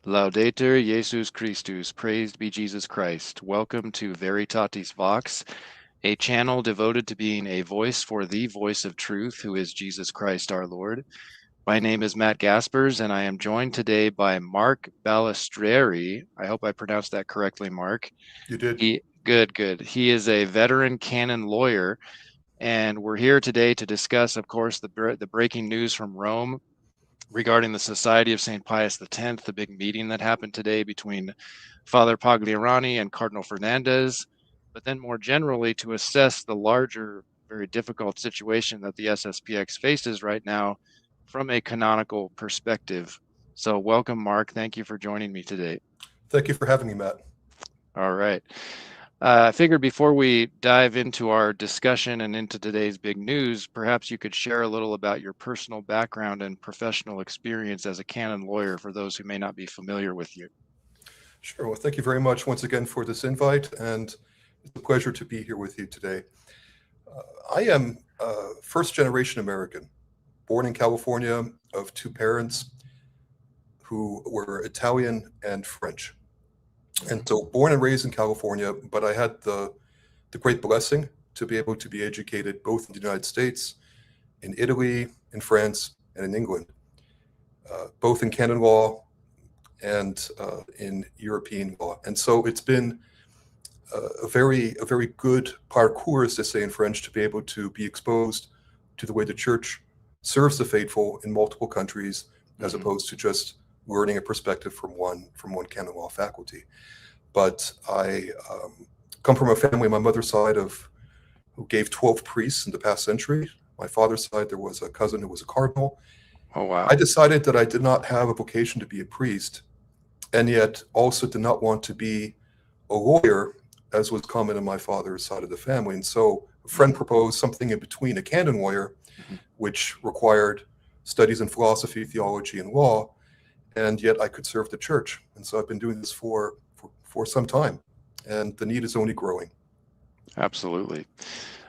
Laudetur Jesus Christus, praised be Jesus Christ. Welcome to Veritatis Vox, a channel devoted to being a voice for the voice of truth, who is Jesus Christ our Lord. My name is Matt Gaspers, and I am joined today by Marc Balestrieri. I hope I pronounced that correctly, Marc. You did. Good. He is a veteran canon lawyer, and we're here today to discuss, of course, the breaking news from Rome regarding the Society of St. Pius X, the big meeting that happened today between Father Pagliarani and Cardinal Fernandez, but then more generally to assess the larger, very difficult situation that the SSPX faces right now from a canonical perspective. So, welcome, Marc. Thank you for joining me today. Thank you for having me, Matt. All right. I figured before we dive into our discussion and into today's big news, perhaps you could share a little about your personal background and professional experience as a canon lawyer for those who may not be familiar with you. Sure. Well, thank you very much once again for this invite, and it's a pleasure to be here with you today. I am first generation American, born in California of two parents who were Italian and French. And so born and raised in California, but I had the great blessing to be able to be educated both in the United States, in Italy, in France, and in England, both in canon law and in European law. And so it's been a very good parcours, as they say in French, to be able to be exposed to the way the church serves the faithful in multiple countries, as opposed to just learning a perspective from one canon law faculty. But I come from a family on my mother's side who gave 12 priests in the past century. My father's side, there was a cousin who was a cardinal. Oh, wow. I decided that I did not have a vocation to be a priest, and yet also did not want to be a lawyer, as was common in my father's side of the family. And so a friend proposed something in between a canon lawyer, which required studies in philosophy, theology, and law, and yet I could serve the church. And so I've been doing this for some time, and the need is only growing. Absolutely.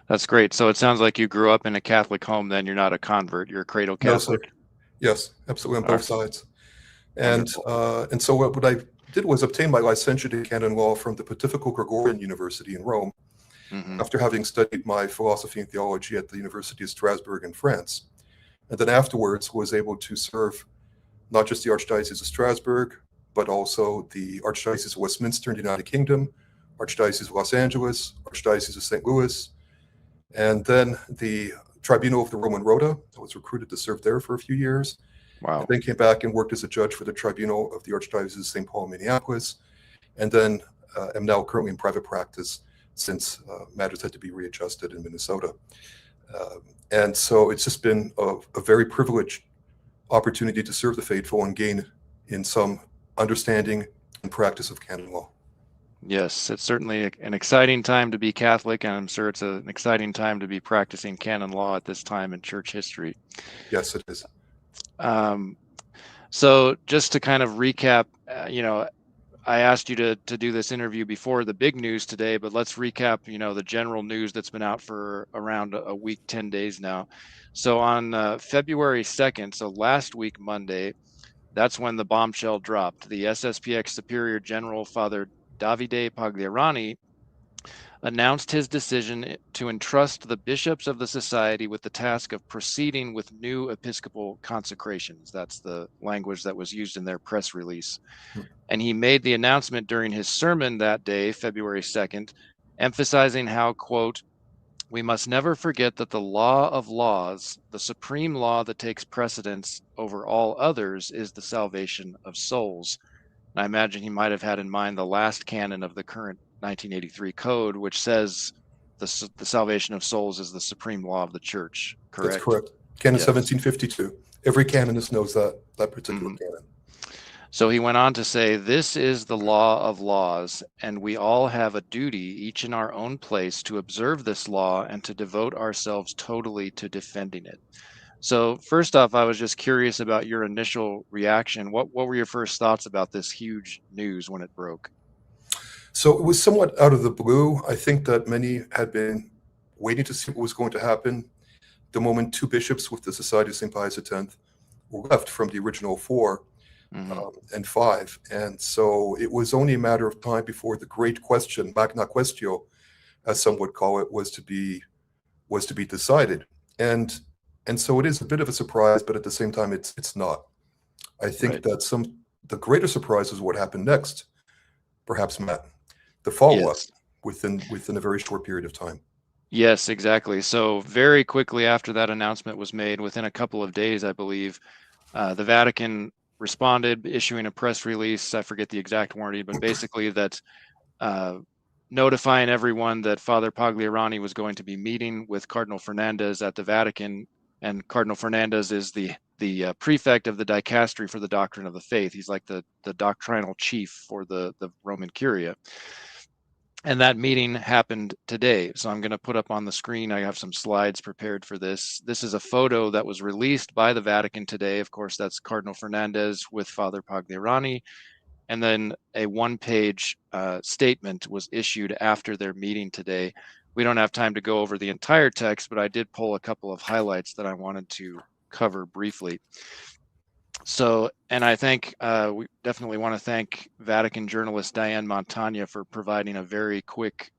That's great. So it sounds like you grew up in a Catholic home, then you're not a convert, you're a cradle No, sir. Catholic. Yes, absolutely, on All both right. sides. Wonderful. And so what I did was obtain my licentiate in canon law from the Pontifical Gregorian University in Rome, after having studied my philosophy and theology at the University of Strasbourg in France. And then afterwards was able to serve not just the Archdiocese of Strasbourg, but also the Archdiocese of Westminster in the United Kingdom, Archdiocese of Los Angeles, Archdiocese of St. Louis, and then the Tribunal of the Roman Rota. I was recruited to serve there for a few years. Wow. And then came back and worked as a judge for the Tribunal of the Archdiocese of St. Paul, Minneapolis, and then am now currently in private practice since matters had to be readjusted in Minnesota. And so it's just been a very privileged opportunity to serve the faithful and gain in some understanding and practice of canon law. Yes, it's certainly an exciting time to be Catholic, and I'm sure it's an exciting time to be practicing canon law at this time in church history. Yes, it is. So just to kind of recap, I asked you to do this interview before the big news today, but let's recap, the general news that's been out for around a week, 10 days now. So on February 2nd, so last week, Monday, that's when the bombshell dropped. The SSPX Superior General, Father Davide Pagliarani, announced his decision to entrust the bishops of the society with the task of proceeding with new episcopal consecrations. That's the language that was used in their press release. And he made the announcement during his sermon that day, February 2nd, emphasizing how, quote, "We must never forget that the law of laws, the supreme law that takes precedence over all others, is the salvation of souls." And I imagine he might have had in mind the last canon of the current 1983 code, which says the salvation of souls is the supreme law of the church, correct? That's correct. Canon Yes. 1752. Every canonist knows that particular canon. So he went on to say, "This is the law of laws, and we all have a duty, each in our own place, to observe this law and to devote ourselves totally to defending it." So first off, I was just curious about your initial reaction. What were your first thoughts about this huge news when it broke? So it was somewhat out of the blue. I think that many had been waiting to see what was going to happen the moment two bishops with the Society of St. Pius X were left from the original four. and 5. And so it was only a matter of time before the great question, Magna Quaestio, as some would call it, was to be decided. And so it is a bit of a surprise, but at the same time, it's not. I think that the greater surprise is what happened next, perhaps, Matt, the follow-up within a very short period of time. Yes, exactly. So very quickly after that announcement was made, within a couple of days, I believe, the Vatican responded, issuing a press release. I forget the exact wording, but basically that notifying everyone that Father Pagliarani was going to be meeting with Cardinal Fernandez at the Vatican, and Cardinal Fernandez is the prefect of the dicastery for the doctrine of the faith. He's like the doctrinal chief for the Roman Curia. And that meeting happened today. So I'm going to put up on the screen, I have some slides prepared for this. This is a photo that was released by the Vatican today. Of course, that's Cardinal Fernandez with Father Pagliarani. And then a one-page statement was issued after their meeting today. We don't have time to go over the entire text, but I did pull a couple of highlights that I wanted to cover briefly. So, and I think we definitely want to thank Vatican journalist Diane Montagna for providing a very quick,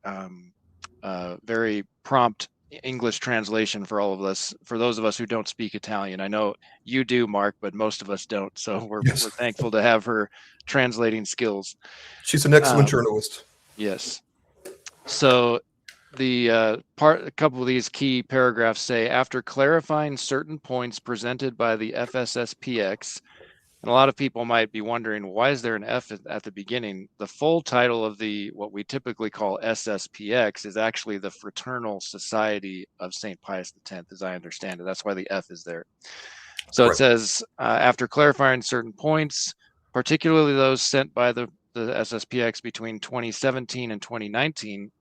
very prompt English translation for all of us, for those of us who don't speak Italian. I know you do, Mark, but most of us don't. So we're thankful to have her translating skills. She's an excellent journalist. Yes. So a couple of these key paragraphs say, after clarifying certain points presented by the FSSPX, and a lot of people might be wondering, why is there an F at the beginning? The full title of what we typically call SSPX is actually the Fraternal Society of St. Pius X, as I understand it. That's why the F is there. So it says, after clarifying certain points, particularly those sent by the SSPX between 2017 and 2019,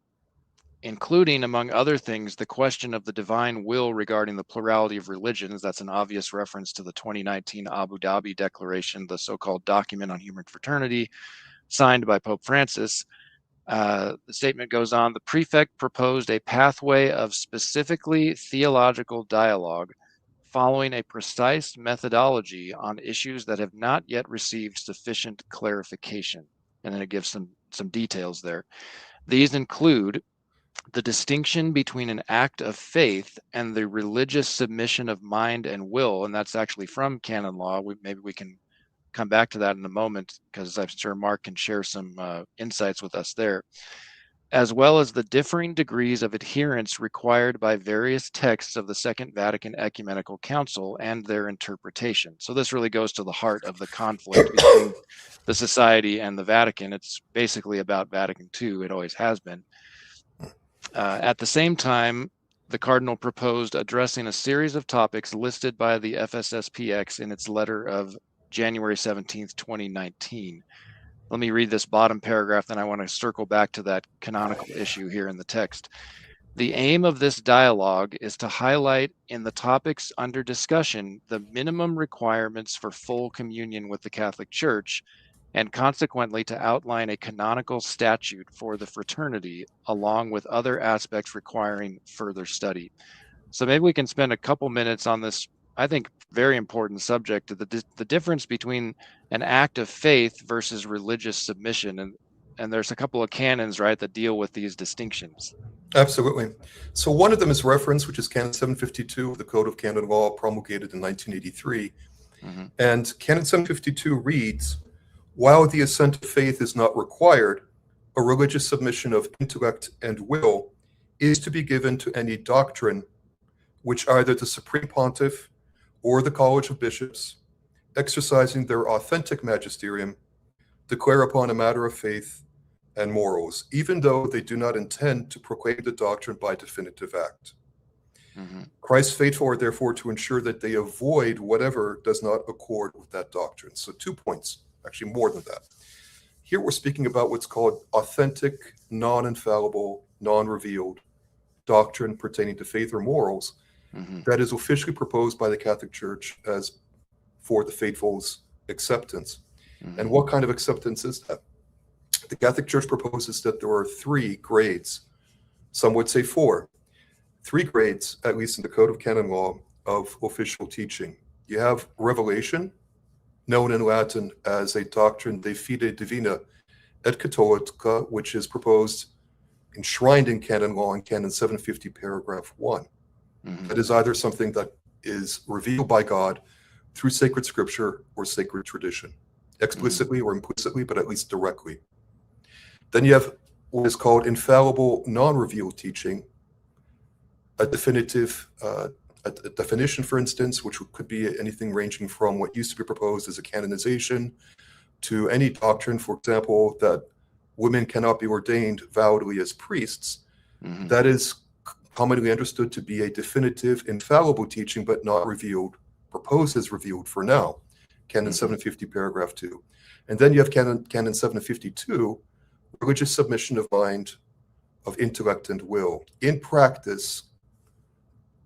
including, among other things, the question of the divine will regarding the plurality of religions. That's an obvious reference to the 2019 Abu Dhabi Declaration, the so-called document on human fraternity, signed by Pope Francis. The statement goes on, the prefect proposed a pathway of specifically theological dialogue following a precise methodology on issues that have not yet received sufficient clarification. And then it gives some details there. These include the distinction between an act of faith and the religious submission of mind and will, and that's actually from canon law. Maybe we can come back to that in a moment, because I'm sure Mark can share some insights with us there, as well as the differing degrees of adherence required by various texts of the Second Vatican Ecumenical Council and their interpretation. So this really goes to the heart of the conflict between the Society and the Vatican. It's basically about Vatican II. It always has been. At the same time, the Cardinal proposed addressing a series of topics listed by the FSSPX in its letter of January 17th, 2019. Let me read this bottom paragraph, then I want to circle back to that canonical issue here in the text. The aim of this dialogue is to highlight in the topics under discussion the minimum requirements for full communion with the Catholic Church, and consequently to outline a canonical statute for the fraternity, along with other aspects requiring further study. So maybe we can spend a couple minutes on this, I think, very important subject, the difference between an act of faith versus religious submission. And there's a couple of canons, right, that deal with these distinctions. Absolutely. So one of them is reference, which is Canon 752 of the Code of Canon Law, promulgated in 1983. Mm-hmm. And Canon 752 reads, while the assent of faith is not required, a religious submission of intellect and will is to be given to any doctrine which either the Supreme Pontiff or the College of Bishops, exercising their authentic magisterium, declare upon a matter of faith and morals, even though they do not intend to proclaim the doctrine by definitive act. Mm-hmm. Christ's faithful are therefore to ensure that they avoid whatever does not accord with that doctrine. So 2 points. Actually, more than that. Here we're speaking about what's called authentic, non-infallible, non-revealed doctrine pertaining to faith or morals, mm-hmm. that is officially proposed by the Catholic Church as for the faithful's acceptance. Mm-hmm. And what kind of acceptance is that? The Catholic Church proposes that there are 3 grades, some would say 4, 3 grades, at least in the Code of Canon Law, of official teaching. You have revelation, known in Latin as a doctrine de fide divina et catholica, which is proposed, enshrined in canon law in canon 750, paragraph 1. That is either something that is revealed by God through sacred scripture or sacred tradition, explicitly or implicitly, but at least directly. Then you have what is called infallible non-revealed teaching, a definitive a definition, for instance, which could be anything ranging from what used to be proposed as a canonization to any doctrine, for example, that women cannot be ordained validly as priests. That is commonly understood to be a definitive, infallible teaching, but not revealed, proposed as revealed for now, canon 750, paragraph 2. And then you have canon 752, religious submission of mind, of intellect and will. In practice,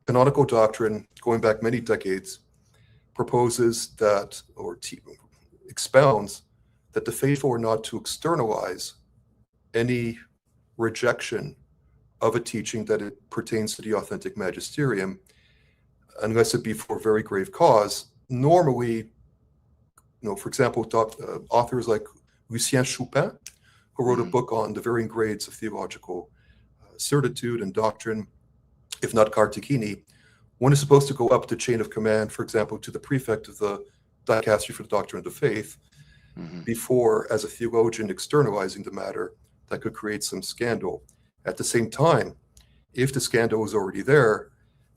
canonical doctrine, going back many decades, proposes that, or expounds that the faithful are not to externalize any rejection of a teaching that it pertains to the authentic magisterium, unless it be for a very grave cause. Normally, for example, authors like Lucien Choupin, who wrote a book on the varying grades of theological certitude and doctrine, if not Cartechini, one is supposed to go up the chain of command, for example, to the prefect of the dicastery for the doctrine of the faith, before, as a theologian, externalizing the matter that could create some scandal. At the same time, if the scandal is already there,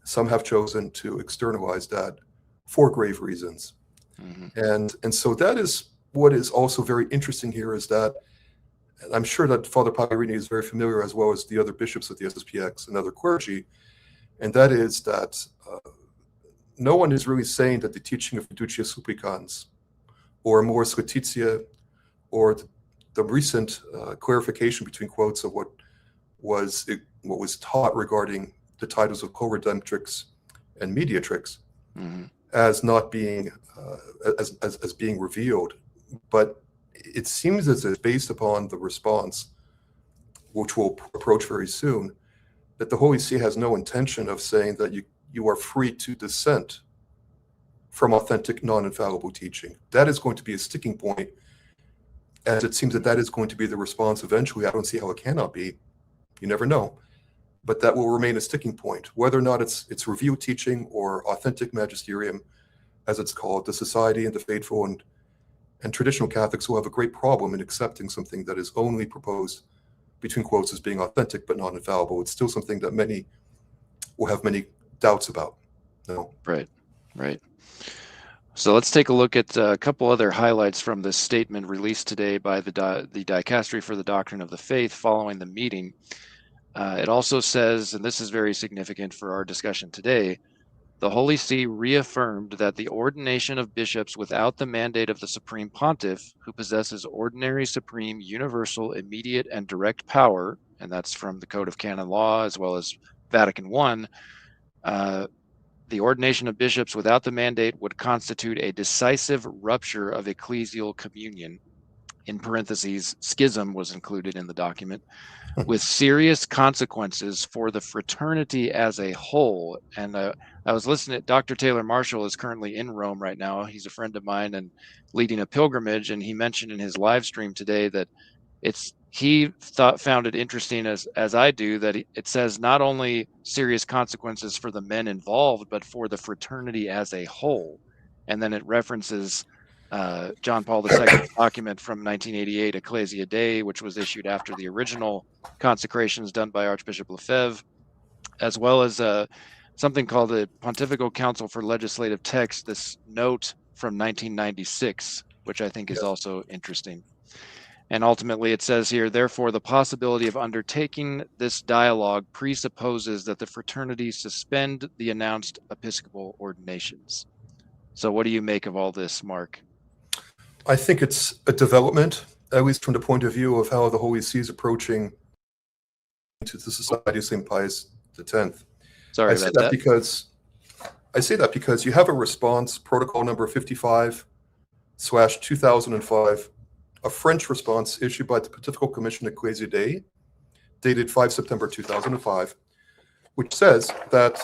some have chosen to externalize that for grave reasons. And so that is what is also very interesting here, is that, and I'm sure that Father Pagliarini is very familiar, as well as the other bishops of the SSPX and other clergy, and that is that no one is really saying that the teaching of Fiducia Supplicans or Amoris Laetitia, or the recent clarification between quotes of what was taught regarding the titles of co-redemptrix and mediatrix, as not being as being revealed, but it seems as if, based upon the response, which we'll approach very soon, that the Holy See has no intention of saying that you are free to dissent from authentic, non-infallible teaching. That is going to be a sticking point, and it seems that that is going to be the response eventually. I don't see how it cannot be. You never know. But that will remain a sticking point. Whether or not it's revealed teaching or authentic magisterium, as it's called, the society and the faithful and traditional Catholics will have a great problem in accepting something that is only proposed, between quotes, as being authentic but not infallible. It's still something that many will have many doubts about. No. Right. So let's take a look at a couple other highlights from this statement released today by the Dicastery for the Doctrine of the Faith following the meeting. It also says, and this is very significant for our discussion today, the Holy See reaffirmed that the ordination of bishops without the mandate of the Supreme Pontiff, who possesses ordinary, supreme, universal, immediate, and direct power, and that's from the Code of Canon Law as well as Vatican I, the ordination of bishops without the mandate would constitute a decisive rupture of ecclesial communion. In parentheses, schism was included in the document, with serious consequences for the fraternity as a whole. And I was listening. Dr. Taylor Marshall is currently in Rome right now. He's a friend of mine and leading a pilgrimage. And he mentioned in his live stream today that he found it interesting, as I do, that it says not only serious consequences for the men involved, but for the fraternity as a whole. And then it references John Paul II's document from 1988, Ecclesia Dei, which was issued after the original consecrations done by Archbishop Lefebvre, as well as something called the Pontifical Council for Legislative Text, this note from 1996, which I think is also interesting. And ultimately it says here, therefore, the possibility of undertaking this dialogue presupposes that the fraternity suspend the announced episcopal ordinations. So what do you make of all this, Mark? I think it's a development, at least from the point of view of how the Holy See is approaching to the Society of St. Pius X. Sorry I say that because you have a response, protocol number 55/2005, a French response issued by the Pontifical Commission Ecclesia Dei, dated 5 September 2005, which says that,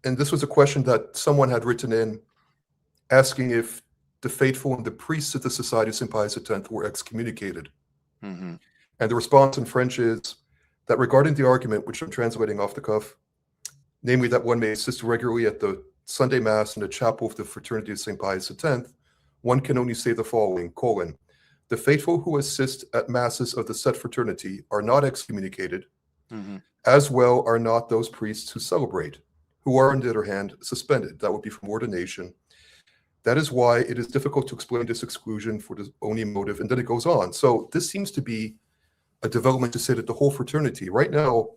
and this was a question that someone had written in asking if the faithful and the priests of the Society of St. Pius X were excommunicated. Mm-hmm. And the response in French is that regarding the argument, which I'm translating off the cuff, namely that one may assist regularly at the Sunday Mass in the chapel of the Fraternity of St. Pius X, one can only say the following, the faithful who assist at masses of the said fraternity are not excommunicated, Mm-hmm. as well are not those priests who celebrate, who are, on the other hand, suspended. That would be from ordination. That is why it is difficult to explain this exclusion for the only motive. And then it goes on. So this seems to be a development to say that the whole fraternity, right now,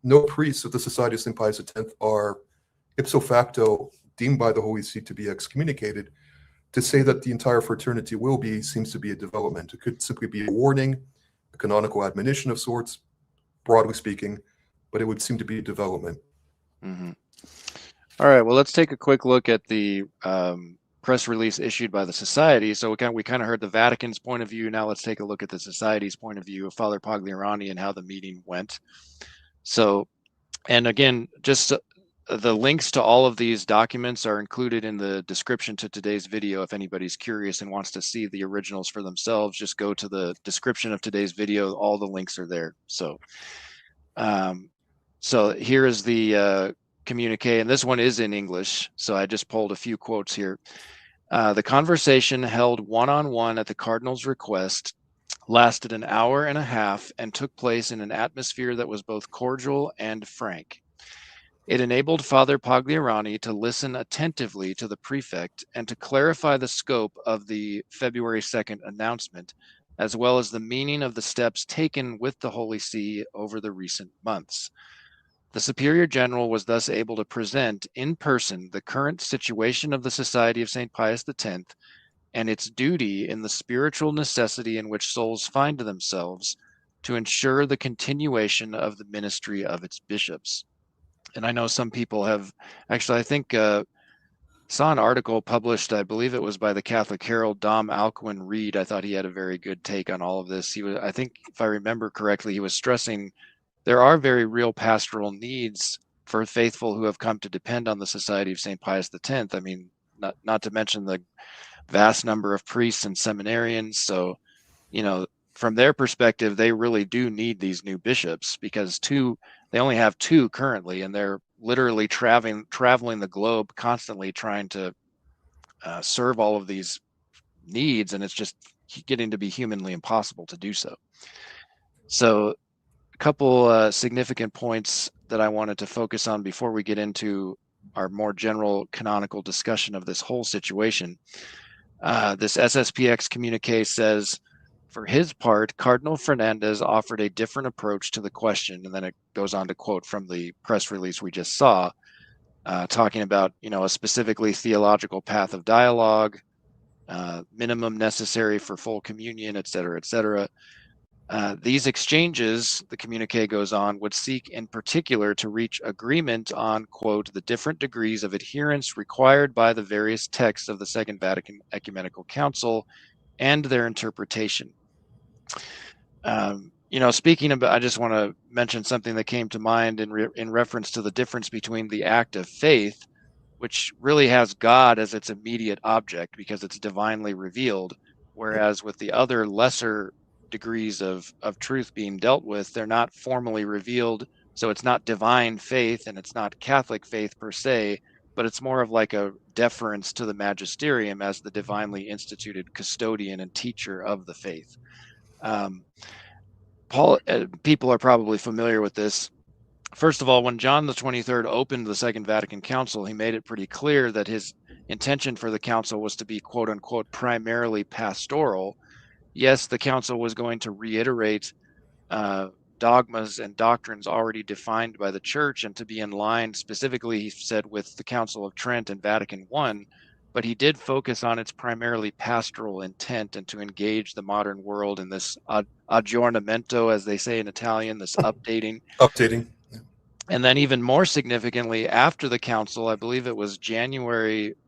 no priests of the Society of St. Pius X are ipso facto deemed by the Holy See to be excommunicated. To say that the entire fraternity will be seems to be a development. It could simply be a warning, a canonical admonition of sorts, broadly speaking, but it would seem to be a development. Mm-hmm. All right, well, let's take a quick look at the press release issued by the Society. So we kind of heard the Vatican's point of view. Now let's take a look at the Society's point of view of Father Pagliarani and how the meeting went. So, and again, just the links to all of these documents are included in the description to today's video. If anybody's curious and wants to see the originals for themselves, just go to the description of today's video. All the links are there. So, here is the communique, and this one is in English. So I just pulled a few quotes here. The conversation held one-on-one at the Cardinal's request lasted an hour and a half and took place in an atmosphere that was both cordial and frank. It enabled Father Pagliarani to listen attentively to the prefect and to clarify the scope of the February 2nd announcement, as well as the meaning of the steps taken with the Holy See over the recent months. The Superior General was thus able to present in person the current situation of the Society of St. Pius X and its duty in the spiritual necessity in which souls find themselves to ensure the continuation of the ministry of its bishops. And I know some people have actually, I think, saw an article published, I believe it was by the Catholic Herald, Dom Alcuin Reed. I thought he had a very good take on all of this. He was, I think, if I remember correctly, he was stressing there are very real pastoral needs for faithful who have come to depend on the Society of St. Pius X. I mean, not to mention the vast number of priests and seminarians. So, from their perspective, they really do need these new bishops because they only have two currently, and they're literally traveling the globe constantly trying to serve all of these needs, and it's just getting to be humanly impossible to do so. So a couple significant points that I wanted to focus on before we get into our more general canonical discussion of this whole situation. This SSPX communique says, for his part, Cardinal Fernandez offered a different approach to the question, and then it goes on to quote from the press release we just saw, talking about, a specifically theological path of dialogue, minimum necessary for full communion, et cetera, et cetera. These exchanges, the communique goes on, would seek in particular to reach agreement on, quote, the different degrees of adherence required by the various texts of the Second Vatican Ecumenical Council and their interpretation. Speaking about, I just want to mention something that came to mind in reference to the difference between the act of faith, which really has God as its immediate object because it's divinely revealed, whereas with the other lesser degrees of truth being dealt with, they're not formally revealed. So it's not divine faith and it's not Catholic faith per se, but it's more of like a deference to the magisterium as the divinely instituted custodian and teacher of the faith. People are probably familiar with this. First of all, when John the 23rd opened the Second Vatican Council, he made it pretty clear that his intention for the council was to be, quote unquote, primarily pastoral. Yes, the council was going to reiterate dogmas and doctrines already defined by the church and to be in line specifically, he said, with the Council of Trent and Vatican I, but he did focus on its primarily pastoral intent and to engage the modern world in this aggiornamento, as they say in Italian, this updating. And then even more significantly, after the council, I believe it was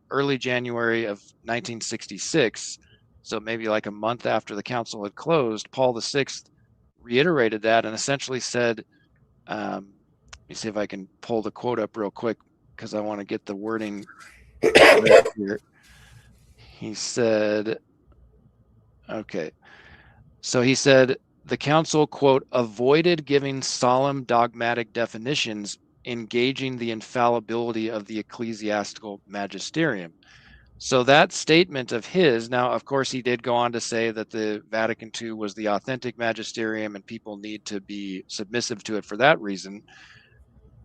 early January of 1966, so maybe like a month after the council had closed, Paul VI reiterated that and essentially said, let me see if I can pull the quote up real quick because I want to get the wording right here. He said, okay. So he said the council, quote, avoided giving solemn dogmatic definitions engaging the infallibility of the ecclesiastical magisterium. So that statement of his, now, of course, he did go on to say that the Vatican II was the authentic magisterium and people need to be submissive to it for that reason.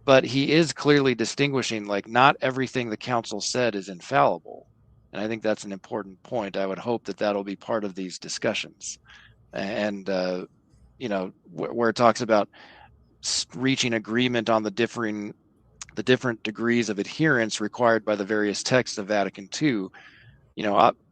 But he is clearly distinguishing, like, not everything the council said is infallible. And I think that's an important point. I would hope that that'll be part of these discussions. And, where it talks about reaching agreement on the different degrees of adherence required by the various texts of Vatican II.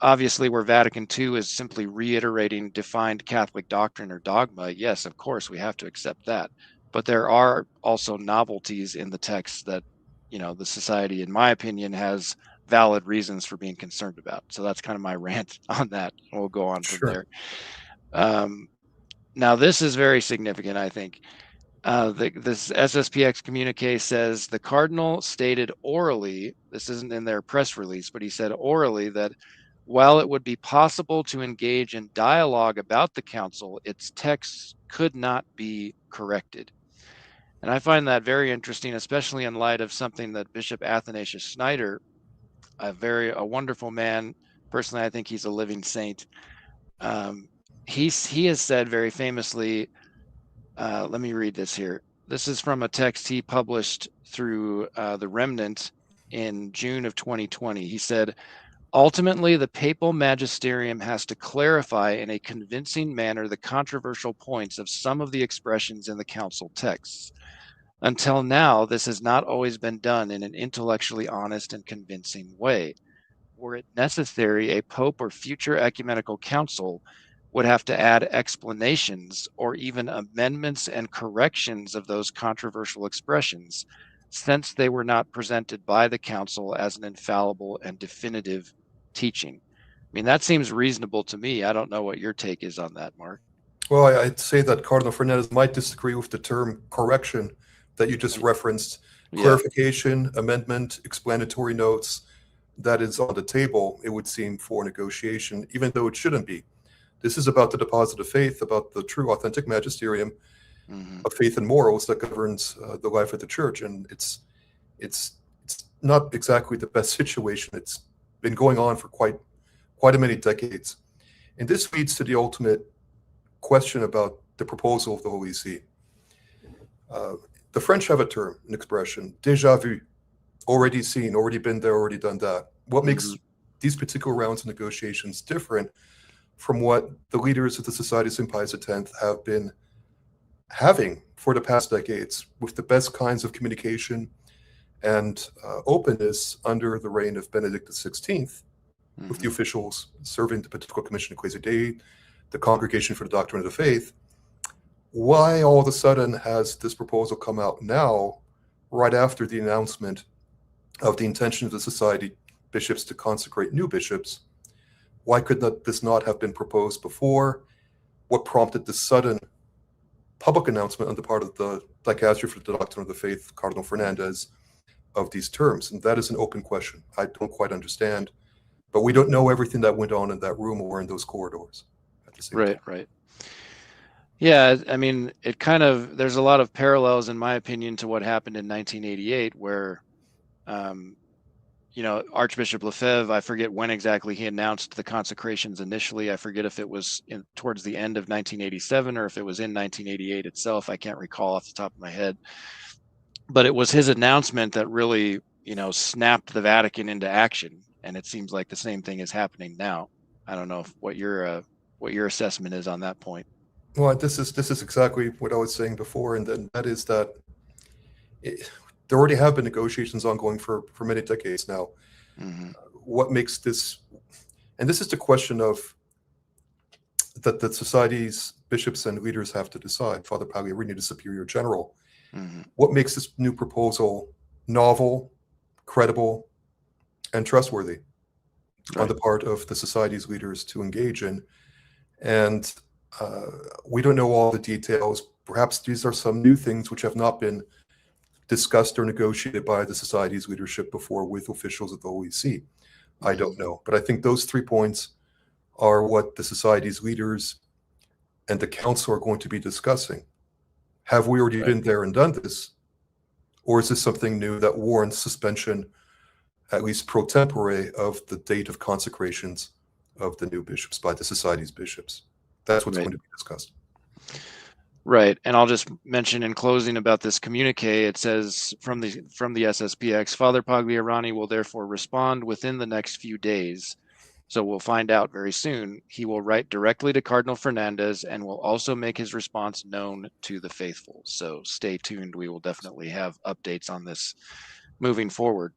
Obviously, where Vatican II is simply reiterating defined Catholic doctrine or dogma, yes, of course, we have to accept that. But there are also novelties in the text that, the society, in my opinion, has valid reasons for being concerned about. So that's kind of my rant on that. We'll go on from Sure. there. Now, this is very significant, I think. This SSPX communique says the cardinal stated orally, this isn't in their press release, but he said orally that while it would be possible to engage in dialogue about the council, its texts could not be corrected. And I find that very interesting, especially in light of something that Bishop Athanasius Schneider, a wonderful man, personally, I think he's a living saint. He has said very famously, let me read this here. This is from a text he published through the Remnant in June of 2020. He said, ultimately, the papal magisterium has to clarify in a convincing manner the controversial points of some of the expressions in the council texts. Until now, this has not always been done in an intellectually honest and convincing way. Were it necessary, a pope or future ecumenical council would have to add explanations or even amendments and corrections of those controversial expressions, since they were not presented by the council as an infallible and definitive teaching. I mean, that seems reasonable to me. I don't know what your take is on that, Mark. Well, I'd say that Cardinal Fernandez might disagree with the term correction that you just referenced. Yeah. Clarification, amendment, explanatory notes, that is on the table, it would seem, for negotiation, even though it shouldn't be. This is about the deposit of faith, about the true authentic magisterium of faith and morals that governs the life of the church. And it's not exactly the best situation. It's been going on for quite a many decades. And this leads to the ultimate question about the proposal of the Holy See. The French have a term, an expression, déjà vu, already seen, already been there, already done that. What makes these particular rounds of negotiations different from what the leaders of the Society of St. Pius X have been having for the past decades, with the best kinds of communication and openness under the reign of Benedict XVI, with the officials serving the Pontifical Commission Ecclesiae Dei, the Congregation for the Doctrine of the Faith. Why all of a sudden has this proposal come out now, right after the announcement of the intention of the Society bishops to consecrate new bishops? Why could this not have been proposed before? What prompted this sudden public announcement on the part of the Dicastery for the Doctrine of the Faith, Cardinal Fernandez, of these terms? And that is an open question. I don't quite understand, but we don't know everything that went on in that room or in those corridors at the same time. Right. Yeah, I mean, there's a lot of parallels, in my opinion, to what happened in 1988, where, Archbishop Lefebvre, I forget when exactly he announced the consecrations initially. I forget if it was towards the end of 1987 or if it was in 1988 itself. I can't recall off the top of my head. But it was his announcement that really, snapped the Vatican into action. And it seems like the same thing is happening now. I don't know what your assessment is on that point. Well, this is exactly what I was saying before, and then that is that there already have been negotiations ongoing for many decades now. What makes this, and this is the question of that the society's bishops and leaders have to decide. Father Pagliarini, the Superior General, what makes this new proposal novel, credible, and trustworthy on the part of the society's leaders to engage in? And we don't know all the details. Perhaps these are some new things which have not been discussed or negotiated by the society's leadership before with officials of the Holy See. I don't know. But I think those 3 points are what the society's leaders and the council are going to be discussing. Have we already been there and done this? Or is this something new that warrants suspension, at least pro tempore, of the date of consecrations of the new bishops by the society's bishops? That's what's going to be discussed. Right. And I'll just mention in closing about this communique, it says from the SSPX, Father Pagliarani will therefore respond within the next few days. So we'll find out very soon. He will write directly to Cardinal Fernandez and will also make his response known to the faithful. So stay tuned. We will definitely have updates on this moving forward.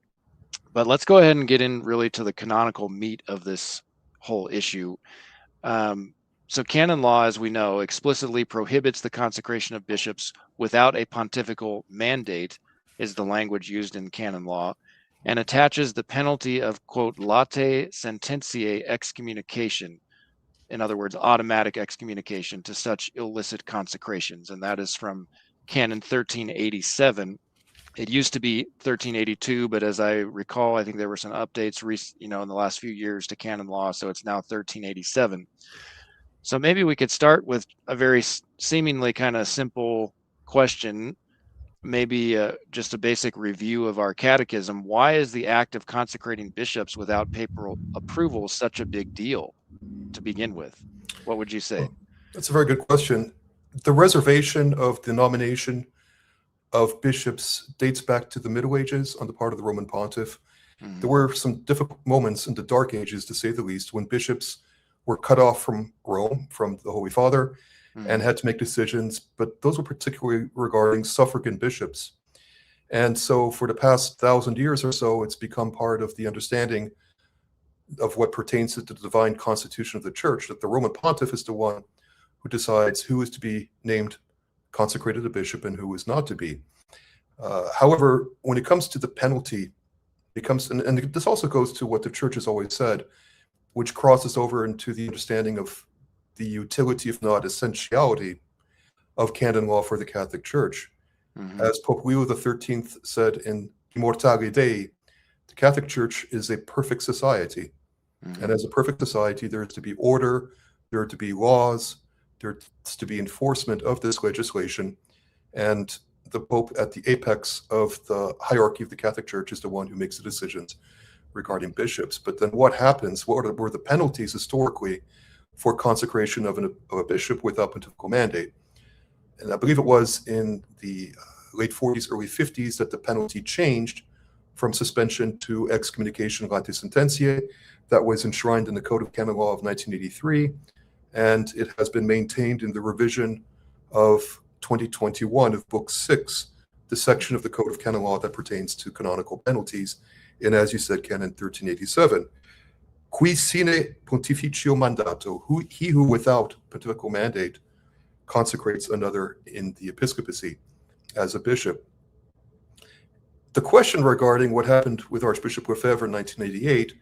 But let's go ahead and get in really to the canonical meat of this whole issue. So canon law, as we know, explicitly prohibits the consecration of bishops without a pontifical mandate, is the language used in canon law, and attaches the penalty of, quote, late sententiae excommunication, in other words, automatic excommunication to such illicit consecrations. And that is from Canon 1387. It used to be 1382, but as I recall, I think there were some updates, in the last few years to canon law, so it's now 1387. So maybe we could start with a very seemingly kind of simple question, maybe just a basic review of our catechism. Why is the act of consecrating bishops without papal approval such a big deal to begin with? What would you say? That's a very good question. The reservation of the nomination of bishops dates back to the Middle Ages on the part of the Roman Pontiff. There were some difficult moments in the Dark Ages, to say the least, when bishops were cut off from Rome, from the Holy Father, and had to make decisions, but those were particularly regarding suffragan bishops. And so for the past 1,000 years or so, it's become part of the understanding of what pertains to the divine constitution of the church, that the Roman Pontiff is the one who decides who is to be named consecrated a bishop and who is not to be. However, when it comes to the penalty, it comes, and this also goes to what the church has always said, which crosses over into the understanding of the utility, if not essentiality, of canon law for the Catholic Church. As Pope Leo XIII said in Immortale Dei, the Catholic Church is a perfect society. And as a perfect society, there is to be order, there are to be laws, there is to be enforcement of this legislation. And the Pope, at the apex of the hierarchy of the Catholic Church, is the one who makes the decisions regarding bishops. But then what happens? What were the penalties historically for consecration of a bishop without pontifical mandate? And I believe it was in the late 40s, early 50s that the penalty changed from suspension to excommunication late sententiae. That was enshrined in the Code of Canon Law of 1983, and it has been maintained in the revision of 2021 of Book 6, the section of the Code of Canon Law that pertains to canonical penalties, and as you said, Canon 1387. Qui sine pontificio mandato, he who without pontifical mandate consecrates another in the episcopacy as a bishop. The question regarding what happened with Archbishop Lefebvre in 1988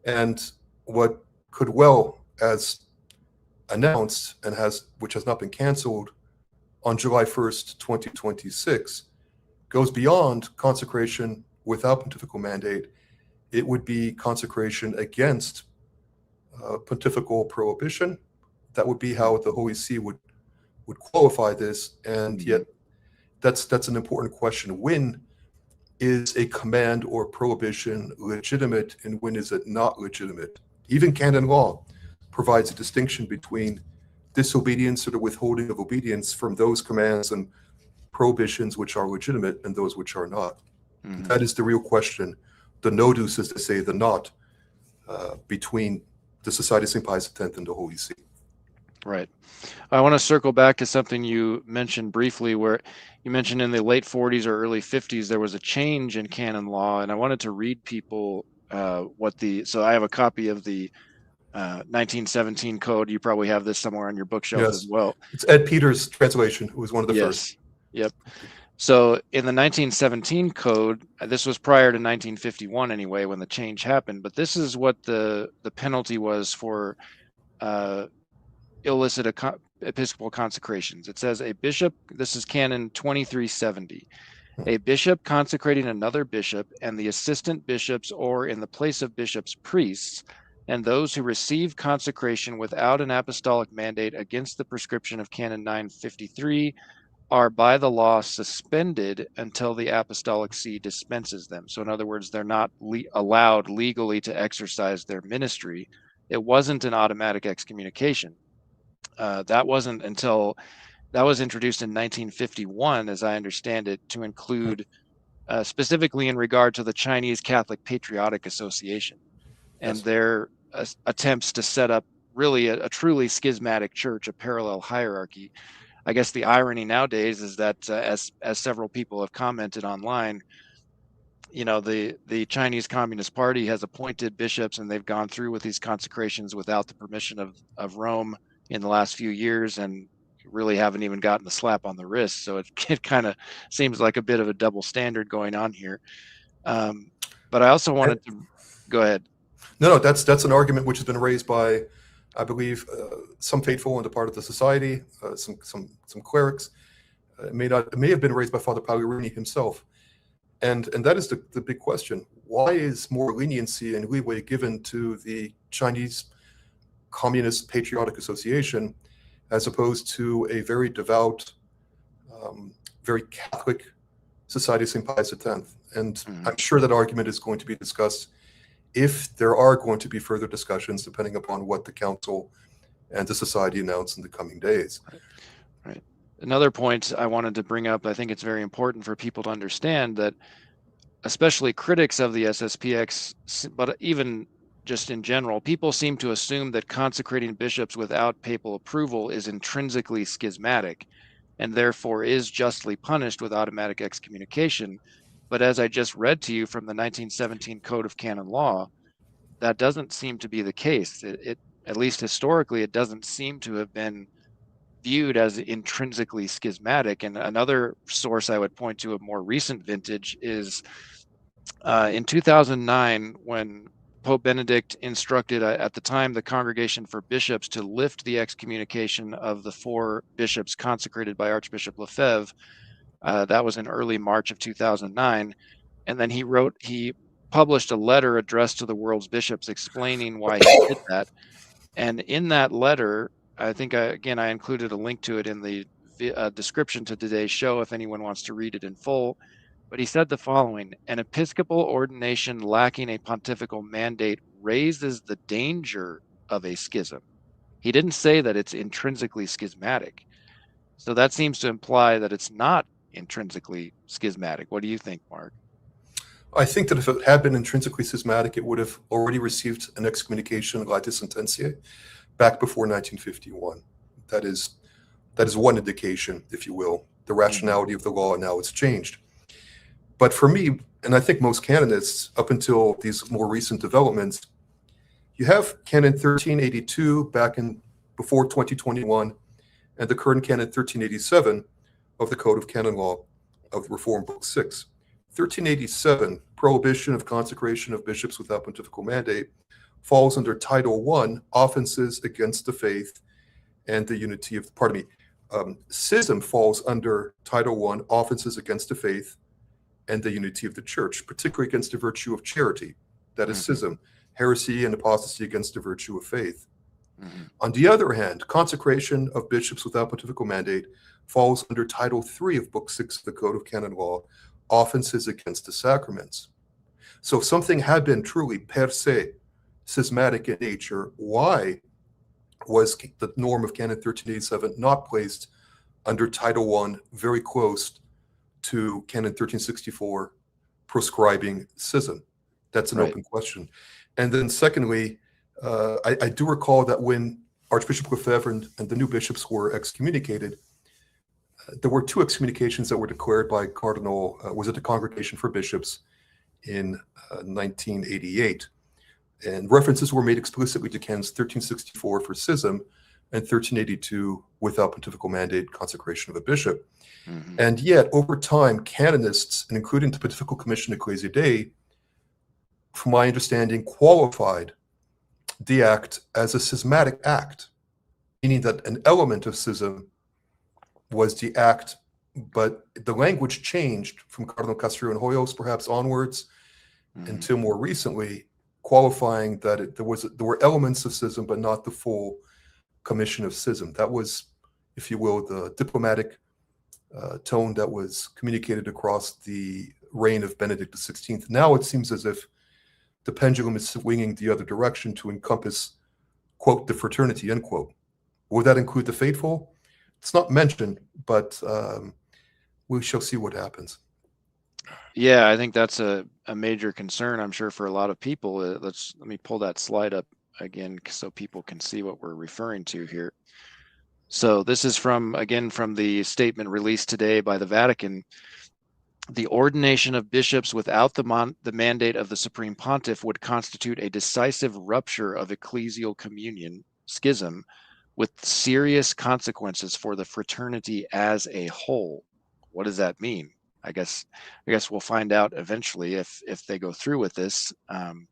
and what could well, as announced and which has not been canceled on July 1st, 2026, goes beyond consecration without pontifical mandate. It would be consecration against pontifical prohibition. That would be how the Holy See would qualify this, and yet that's an important question. When is a command or prohibition legitimate, and when is it not legitimate? Even canon law provides a distinction between disobedience or the withholding of obedience from those commands and prohibitions which are legitimate and those which are not. That is the real question, the nodus, as they say, the knot between the Society of St. Pius X and the Holy See. Right. I want to circle back to something you mentioned briefly, where you mentioned in the late 40s or early 50s there was a change in canon law, and I wanted to read people so I have a copy of the 1917 code. You probably have this somewhere on your bookshelf as well. It's Ed Peters' translation, who was one of the first. Yep. So in the 1917 code, this was prior to 1951 anyway, when the change happened, but this is what the penalty was for illicit episcopal consecrations. It says a bishop, this is canon 2370, A bishop consecrating another bishop, and the assistant bishops, or in the place of bishops, priests, and those who receive consecration without an apostolic mandate against the prescription of Canon 953 are by the law suspended until the apostolic see dispenses them. So in other words, they're not allowed legally to exercise their ministry. It wasn't an automatic excommunication. That wasn't until that was introduced in 1951, as I understand it, to include specifically in regard to the Chinese Catholic Patriotic Association and Yes. their attempts to set up really a truly schismatic church, a parallel hierarchy. I guess the irony nowadays is that, as several people have commented online, the Chinese Communist Party has appointed bishops, and they've gone through with these consecrations without the permission of Rome in the last few years, and really haven't even gotten the slap on the wrist. So it kind of seems like a bit of a double standard going on here. But I also wanted to go ahead. No, that's an argument which has been raised by, I believe, some faithful on the part of the society, some clerics. It may have been raised by Father Balestrieri himself, and that is the big question: why is more leniency and leeway given to the Chinese Communist Patriotic Association as opposed to a very devout, very Catholic Society of St. Pius X? And I'm sure that argument is going to be discussed if there are going to be further discussions, depending upon what the Council and the Society announce in the coming days. Right. Another point I wanted to bring up, I think it's very important for people to understand that, especially critics of the SSPX, but even just in general, people seem to assume that consecrating bishops without papal approval is intrinsically schismatic and therefore is justly punished with automatic excommunication. But as I just read to you from the 1917 Code of Canon Law, that doesn't seem to be the case. It at least historically, it doesn't seem to have been viewed as intrinsically schismatic. And another source I would point to, a more recent vintage, is in 2009, when Pope Benedict instructed at the time the Congregation for Bishops to lift the excommunication of the 4 bishops consecrated by Archbishop Lefebvre. That was in early March of 2009. And then he published a letter addressed to the world's bishops explaining why he did that. And in that letter, I think, I included a link to it in the description to today's show if anyone wants to read it in full. But he said the following: an episcopal ordination lacking a pontifical mandate raises the danger of a schism. He didn't say that it's intrinsically schismatic. So that seems to imply that it's not intrinsically schismatic. What do you think, Mark? I think that if it had been intrinsically schismatic, it would have already received an excommunication laetus sententiae back before 1951. That is one indication, if you will, the rationality of the law, and now it's changed. But for me, and I think most canonists, up until these more recent developments, you have Canon 1382 back in before 2021, and the current Canon 1387 of the Code of Canon Law of Reform Book 6. 1387, prohibition of consecration of bishops without pontifical mandate, falls under Title I, offenses against the faith and the unity of, schism falls under Title I, offenses against the faith and the unity of the church, particularly against the virtue of charity. That is schism, heresy and apostasy against the virtue of faith. On the other hand, consecration of bishops without pontifical mandate falls under Title III of Book 6 of the Code of Canon Law, offenses against the sacraments. So if something had been truly per se schismatic in nature, why was the norm of Canon 1387 not placed under Title I, very close to Canon 1364, proscribing schism? That's an open question. And then secondly, I do recall that when Archbishop Lefebvre and the new bishops were excommunicated, there were 2 excommunications that were declared by Cardinal, was it the Congregation for Bishops in 1988. And references were made explicitly to Canons 1364 for schism and 1382 without pontifical mandate, consecration of a bishop. And yet, over time, canonists, and including the Pontifical Commission Ecclesiae Dei, from my understanding, qualified the act as a schismatic act, meaning that an element of schism was the act but the language changed from Cardinal Castriot and Hoyos perhaps onwards until more recently, qualifying that there were elements of schism, but not the full commission of schism. That was, if you will, the diplomatic tone that was communicated across the reign of Benedict XVI. Now it seems as if the pendulum is swinging the other direction to encompass, quote, the fraternity, end quote. Would that include the faithful? It's not mentioned, but we shall see what happens. Yeah, I think that's a major concern, I'm sure, for a lot of people. Let me pull that slide up again so people can see what we're referring to here. So this is from the statement released today by the Vatican. The ordination of bishops without the mandate of the Supreme Pontiff would constitute a decisive rupture of ecclesial communion, schism, with serious consequences for the fraternity as a whole. What does that mean? I guess we'll find out eventually if they go through with this. And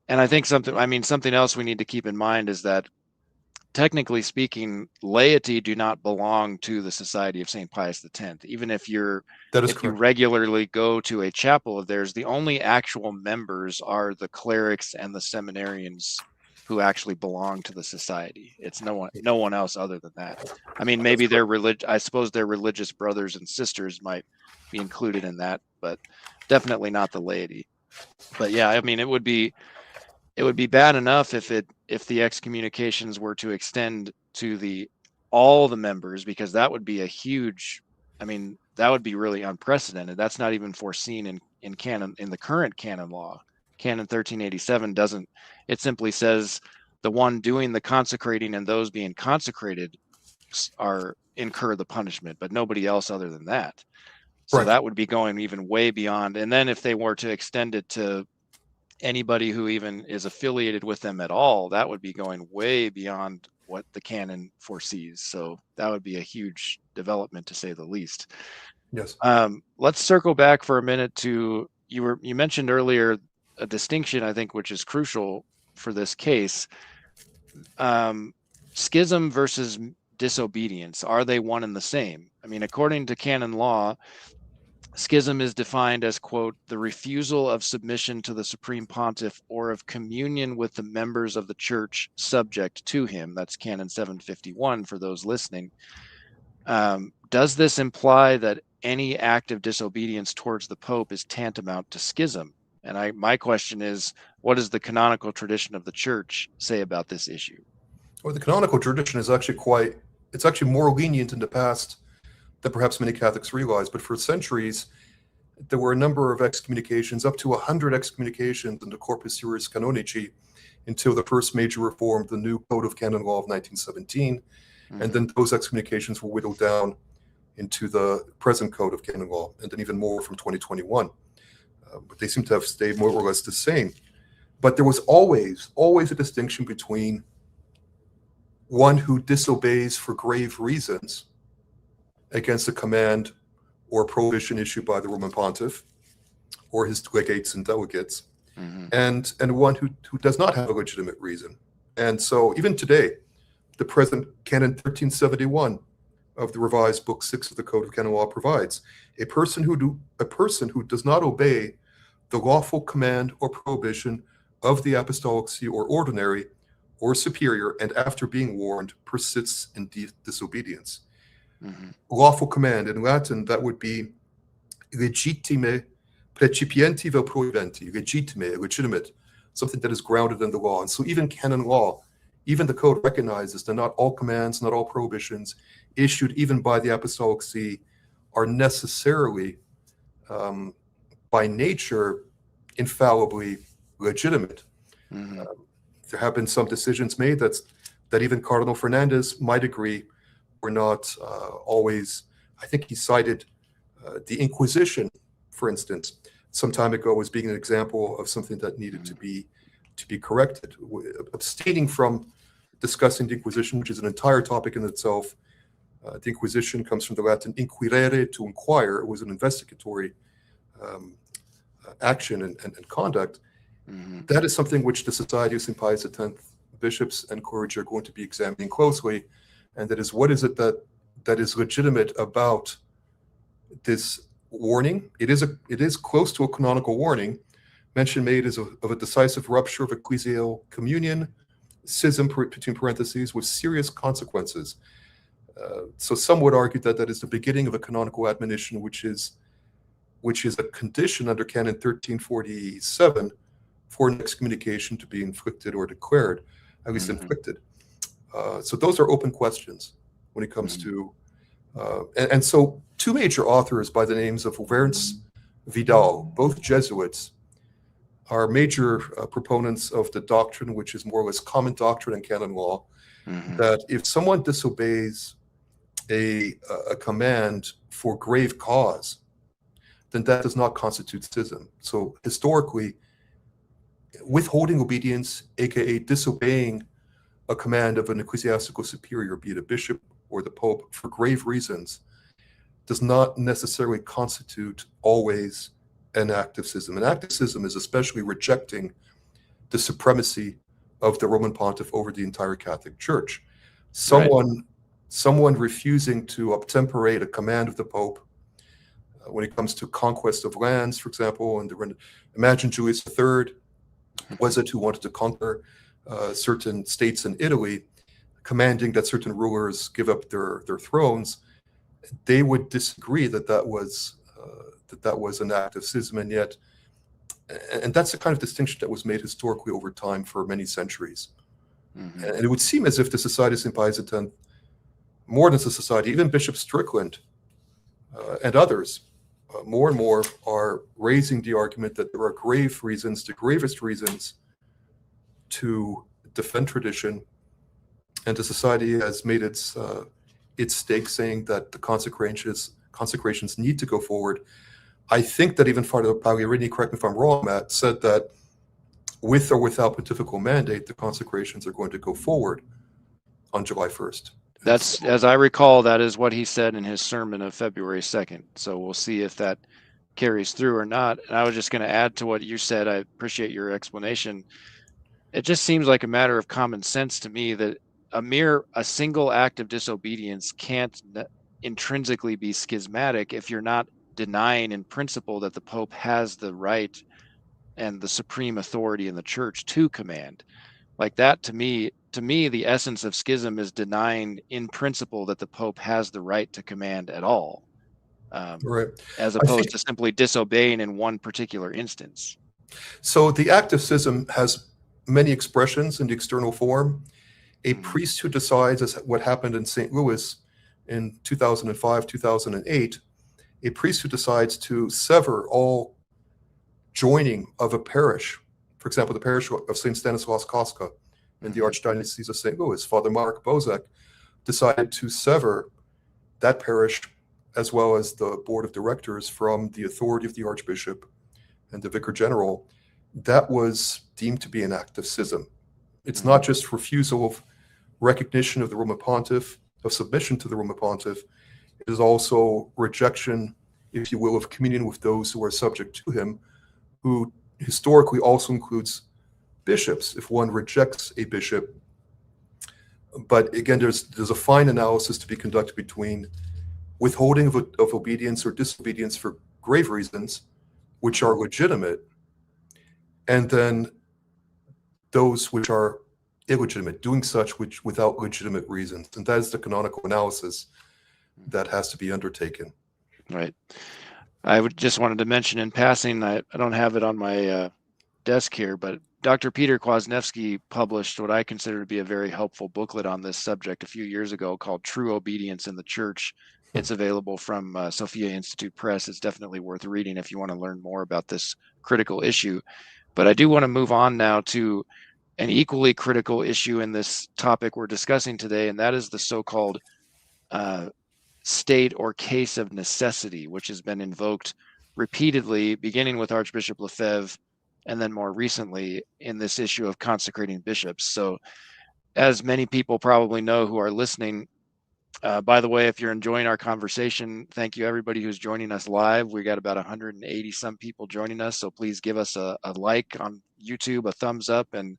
I think something else we need to keep in mind is that, technically speaking, laity do not belong to the Society of St. Pius X. Even if you regularly go to a chapel of theirs, the only actual members are the clerics and the seminarians who actually belong to the society. It's no one else other than that. I mean, maybe I suppose their religious brothers and sisters might be included in that, but definitely not the laity. But yeah, I mean, it would be bad enough if the excommunications were to extend to all the members, because that would be that would be really unprecedented. That's not even foreseen in the current canon law. Canon 1387 doesn't. It simply says the one doing the consecrating and those being consecrated incur the punishment, but nobody else other than that. So right. That would be going even way beyond. And then if they were to extend it to anybody who even is affiliated with them at all, that would be going way beyond what the canon foresees. So that would be a huge development, to say the least. Yes. Let's circle back for a minute to you mentioned earlier a distinction, I think, which is crucial for this case. Schism versus disobedience, are they one and the same? I mean, according to canon law, schism is defined as, quote, the refusal of submission to the Supreme Pontiff or of communion with the members of the church subject to him. That's canon 751 for those listening. Does this imply that any act of disobedience towards the Pope is tantamount to schism? And my question is, what does the canonical tradition of the church say about this issue? Well, the canonical tradition is actually it's actually more lenient in the past than perhaps many Catholics realize. But for centuries, there were a number of excommunications, up to 100 excommunications in the Corpus Juris Canonici, until the first major reform, the new Code of Canon Law of 1917. Mm-hmm. And then those excommunications were whittled down into the present Code of Canon Law, and then even more from 2021. But they seem to have stayed more or less the same. But there was always a distinction between one who disobeys for grave reasons against a command or prohibition issued by the Roman Pontiff or his legates and delegates, mm-hmm. and one who does not have a legitimate reason. And so even today, the present Canon 1371 of the revised Book 6 of the Code of Canon Law provides a person who does not obey the lawful command or prohibition of the apostolic see or ordinary or superior, and after being warned, persists in disobedience. Mm-hmm. Lawful command, in Latin, that would be legitime precipienti vel prohibenti, legitimate, something that is grounded in the law. And so even canon law, even the code recognizes that not all commands, not all prohibitions issued even by the apostolic see are necessarily, by nature, infallibly legitimate. Mm-hmm. There have been some decisions made that even Cardinal Fernandez might agree were not always. I think he cited the Inquisition, for instance, some time ago as being an example of something that needed to be corrected. Abstaining from discussing the Inquisition, which is an entire topic in itself. The Inquisition comes from the Latin inquirere, to inquire. It was an investigatory action and conduct. Mm-hmm. That is something which the Society of St. Pius X bishops and clergy are going to be examining closely, and that is, what is it that is legitimate about this warning. It is close to a canonical warning. Mention made is of a decisive rupture of ecclesial communion, schism between parentheses, with serious consequences. So some would argue that that is the beginning of a canonical admonition, which is a condition under Canon 1347 for an excommunication to be inflicted or declared, at least inflicted. So those are open questions when it comes to, and so two major authors by the names of Wernz Vidal, both Jesuits, are major proponents of the doctrine, which is more or less common doctrine and canon law, that if someone disobeys a command for grave cause, then that does not constitute schism. So historically, withholding obedience, aka disobeying a command of an ecclesiastical superior, be it a bishop or the pope, for grave reasons, does not necessarily constitute always an act of schism. An act of schism is especially rejecting the supremacy of the Roman pontiff over the entire Catholic Church. Someone refusing to obtemporate a command of the Pope when it comes to conquest of lands, for example, and imagine Julius III was it who wanted to conquer certain states in Italy, commanding that certain rulers give up their thrones. They would disagree that that was an act of schism, and yet, and that's the kind of distinction that was made historically over time for many centuries. And it would seem as if the Society of St. Pius X, more than the Society, even Bishop Strickland and others, more and more are raising the argument that there are grave reasons, the gravest reasons, to defend tradition, and the Society has made its stake, saying that the consecrations need to go forward. I think that even Father Balestrieri, correct me if I'm wrong, Matt, said that with or without pontifical mandate, the consecrations are going to go forward on July 1st. That's, as I recall, that is what he said in his sermon of February 2nd. So we'll see if that carries through or not. And I was just going to add to what you said. I appreciate your explanation. It just seems like a matter of common sense to me that a single act of disobedience can't intrinsically be schismatic if you're not denying in principle that the Pope has the right and the supreme authority in the church to command. Like that, to me, the essence of schism is denying in principle that the Pope has the right to command at all, as opposed to simply disobeying in one particular instance. So the act of schism has many expressions in the external form. A priest who decides, as what happened in St. Louis in 2005, 2008, a priest who decides to sever all joining of a parish, for example, the parish of St. Stanislaus Kostka in the Archdiocese of St. Louis, Father Marc Balestrieri decided to sever that parish as well as the board of directors from the authority of the Archbishop and the Vicar General. That was deemed to be an act of schism. It's not just refusal of recognition of the Roman Pontiff, of submission to the Roman Pontiff. It is also rejection, if you will, of communion with those who are subject to him, who historically also includes bishops, if one rejects a bishop. But again, there's a fine analysis to be conducted between withholding of obedience or disobedience for grave reasons, which are legitimate, and then those which are illegitimate, doing such which without legitimate reasons. And that is the canonical analysis that has to be undertaken. Right. I would just wanted to mention in passing, I don't have it on my desk here, but Dr. Peter Kwasniewski published what I consider to be a very helpful booklet on this subject a few years ago called True Obedience in the Church. It's available from Sophia Institute Press. It's definitely worth reading if you want to learn more about this critical issue. But I do want to move on now to an equally critical issue in this topic we're discussing today, and that is the so-called state or case of necessity, which has been invoked repeatedly, beginning with Archbishop Lefebvre, and then more recently in this issue of consecrating bishops. So as many people probably know who are listening, by the way, if you're enjoying our conversation, thank you everybody who's joining us live. We got about 180 some people joining us, so please give us a like on YouTube, a thumbs up, and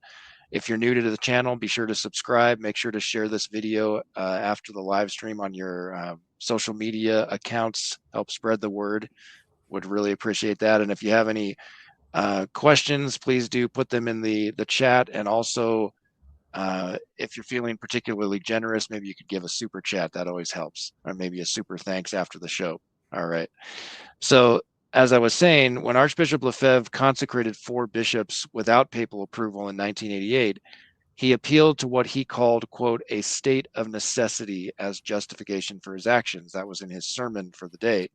if you're new to the channel, be sure to subscribe. Make sure to share this video after the live stream on your social media accounts, help spread the word. Would really appreciate that. And if you have any questions, please do put them in the chat. And also, if you're feeling particularly generous, maybe you could give a super chat. That always helps. Or maybe a super thanks after the show. All right. So as I was saying, when Archbishop Lefebvre consecrated 4 bishops without papal approval in 1988, he appealed to what he called, quote, a state of necessity as justification for his actions. That was in his sermon for the day.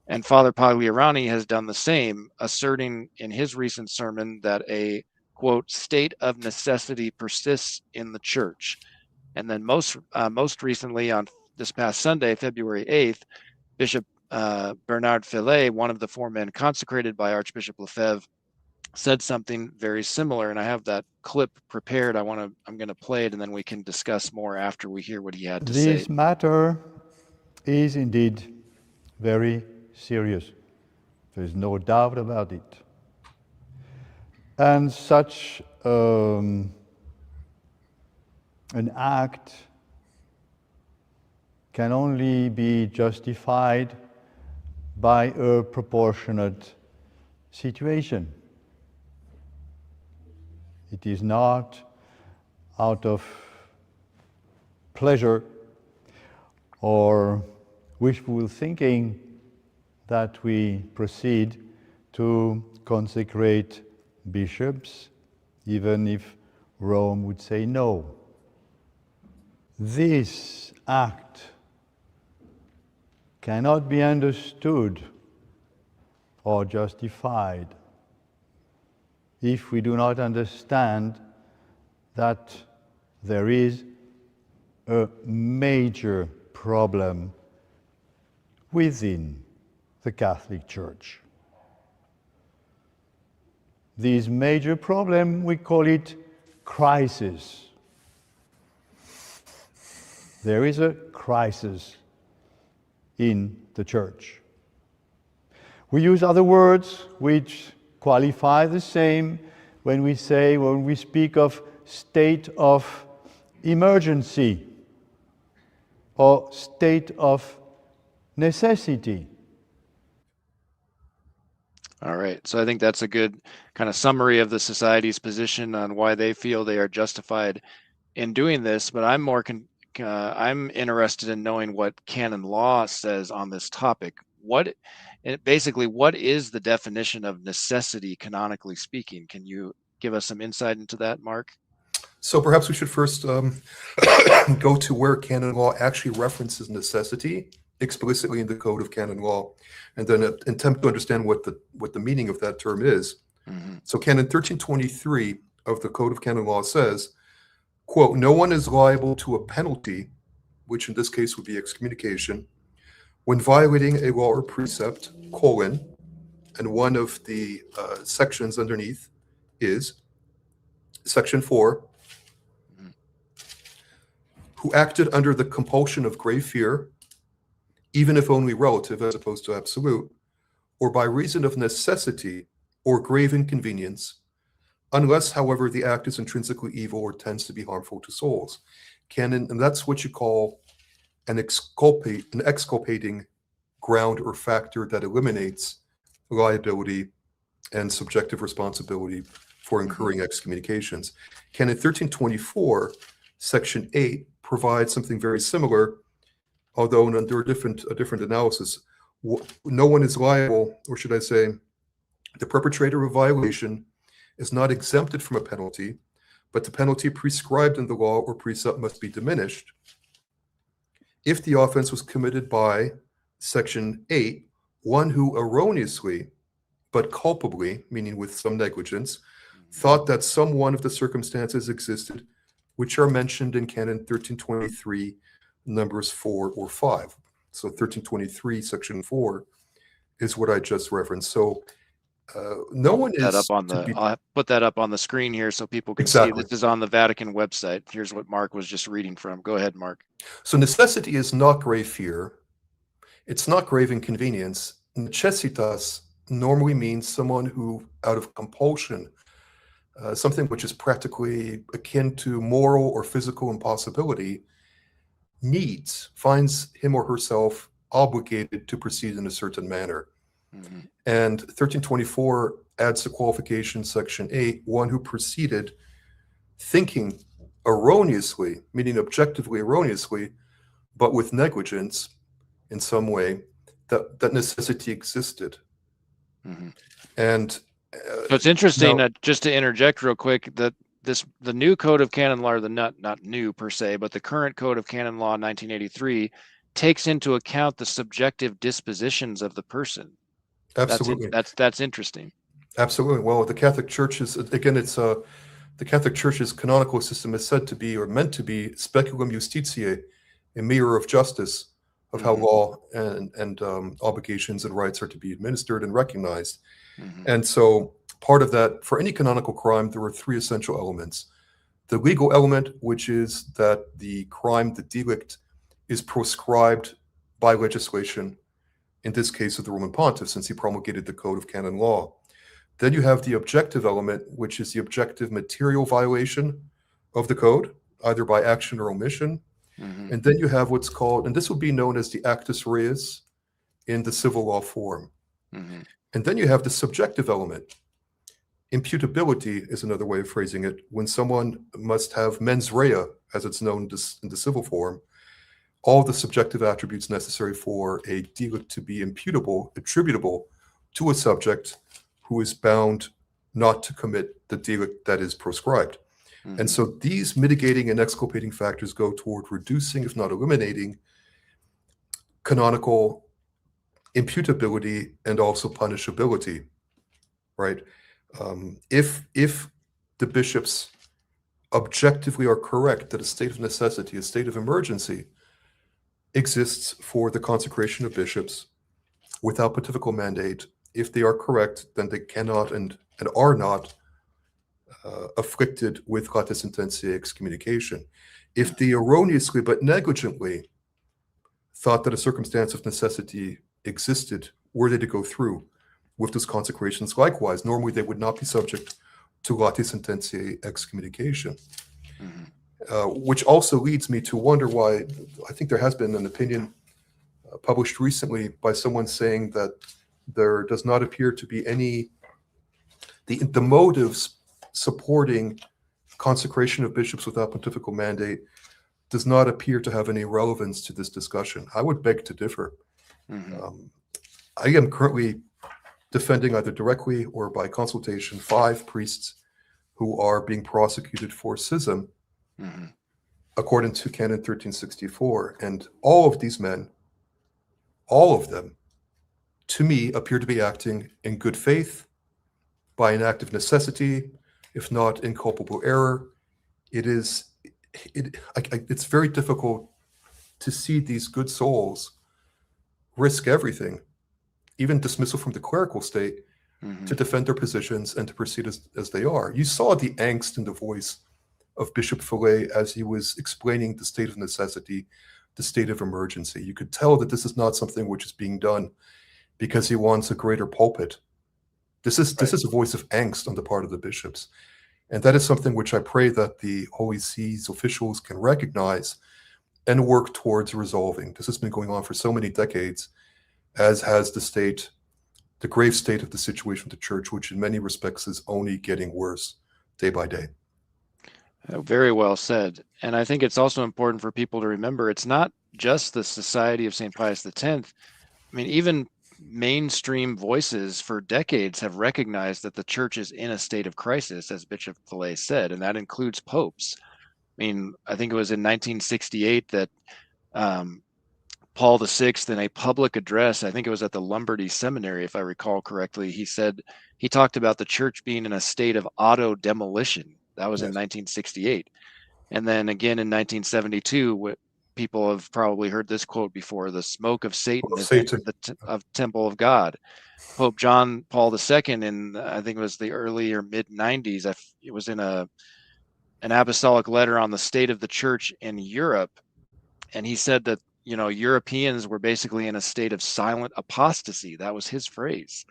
And Father Pagliarani has done the same, asserting in his recent sermon that a, quote, state of necessity persists in the church. And then most recently on this past Sunday, February 8th, Bishop Bernard Fillet, one of the 4 men consecrated by Archbishop Lefebvre, said something very similar. And I have that clip prepared. I'm going to play it, and then we can discuss more after we hear what he had to say. This matter is indeed very serious. There is no doubt about it. And such an act can only be justified by a proportionate situation. It is not out of pleasure or wishful thinking that we proceed to consecrate bishops, even if Rome would say no. This act cannot be understood or justified if we do not understand that there is a major problem within the Catholic Church. This major problem, we call it crisis. There is a crisis in the Church. We use other words which qualify the same when we speak of state of emergency or state of necessity. All right. So I think that's a good kind of summary of the society's position on why they feel they are justified in doing this. But I'm I'm interested in knowing what canon law says on this topic. What is the definition of necessity, canonically speaking? Can you give us some insight into that, Mark? So perhaps we should first go to where canon law actually references necessity explicitly in the Code of Canon Law, and then attempt to understand what the meaning of that term is. Mm-hmm. So Canon 1323 of the Code of Canon Law says, quote, no one is liable to a penalty, which in this case would be excommunication, when violating a law or precept, and one of the sections underneath is section 4, who acted under the compulsion of grave fear, even if only relative as opposed to absolute, or by reason of necessity or grave inconvenience, unless, however, the act is intrinsically evil or tends to be harmful to souls. And that's what you call an exculpating ground or factor that eliminates liability and subjective responsibility for incurring excommunications. Canon 1324, section 8, provides something very similar, although under a different analysis. No one is liable, or should I say, the perpetrator of a violation is not exempted from a penalty, but the penalty prescribed in the law or precept must be diminished if the offense was committed by, section 8, one who erroneously, but culpably, meaning with some negligence, thought that some one of the circumstances existed which are mentioned in Canon 1323, numbers 4 or 5. So 1323, section 4 is what I just referenced. So no one is... I'll put that up on the screen here so people can see. This is on the Vatican website. Here's what Mark was just reading from. Go ahead, Mark. So necessity is not grave fear. It's not grave inconvenience. Necessitas normally means someone who, out of compulsion, something which is practically akin to moral or physical impossibility, finds him or herself obligated to proceed in a certain manner. And 1324 adds the qualification, section 8, one who proceeded thinking erroneously, meaning objectively erroneously, but with negligence in some way, that necessity existed. And so it's interesting that, just to interject real quick, that the new code of canon law, or the not new per se, but the current code of canon law 1983 takes into account the subjective dispositions of the person. Absolutely. That's interesting. Absolutely. Well, the Catholic Church is, again, it's the Catholic Church's canonical system is said to be, or meant to be, speculum justitiae, a mirror of justice, of how law and obligations and rights are to be administered and recognized. And so part of that, for any canonical crime, there are three essential elements. The legal element, which is that the crime, the delict, is proscribed by legislation, in this case of the Roman Pontiff, since he promulgated the Code of Canon Law. Then you have the objective element, which is the objective material violation of the code, either by action or omission. And then you have what's called, and this will be known as the actus reus in the civil law form. And then you have the subjective element. Imputability is another way of phrasing it, when someone must have mens rea, as it's known in the civil form, all the subjective attributes necessary for a delict to be imputable, attributable to a subject who is bound not to commit the delict that is proscribed. And so these mitigating and exculpating factors go toward reducing, if not eliminating, canonical imputability and also punishability, right? If the bishops objectively are correct that a state of necessity, a state of emergency, exists for the consecration of bishops without pontifical mandate, if they are correct, then they cannot and are not afflicted with latae sententiae excommunication. If they erroneously but negligently thought that a circumstance of necessity existed were they to go through with those consecrations, likewise, normally they would not be subject to latae sententiae excommunication. Which also leads me to wonder why, I think there has been an opinion published recently by someone saying that there does not appear to be any, the motives supporting consecration of bishops without pontifical mandate does not appear to have any relevance to this discussion. I would beg to differ. I am currently defending, either directly or by consultation, 5 priests who are being prosecuted for schism according to Canon 1364. And all of these men, all of them, to me, appear to be acting in good faith, by an act of necessity, if not in culpable error. It's very difficult to see these good souls risk everything, even dismissal from the clerical state, to defend their positions and to proceed as they are. You saw the angst in the voice of Bishop Fillet as he was explaining the state of necessity, the state of emergency. You could tell that this is not something which is being done because he wants a greater pulpit. This is a voice of angst on the part of the bishops. And that is something which I pray that the Holy See's officials can recognize and work towards resolving. This has been going on for so many decades, as has the grave state of the situation of the church, which in many respects is only getting worse day by day. Very well said. And I think it's also important for people to remember, it's not just the Society of St. Pius X. I mean, even mainstream voices for decades have recognized that the church is in a state of crisis, as Bishop Fillet said, and that includes popes. I mean, I think it was in 1968 that Paul VI, in a public address, I think it was at the Lombardy Seminary, if I recall correctly, he talked about the church being in a state of auto demolition. That was in 1968. And then again in 1972, people have probably heard this quote before: the smoke of Satan has entered the temple of God. Pope John Paul II, in I think it was the early or mid 90s, it was in an apostolic letter on the state of the church in Europe, and he said that, you know, Europeans were basically in a state of silent apostasy. That was his phrase.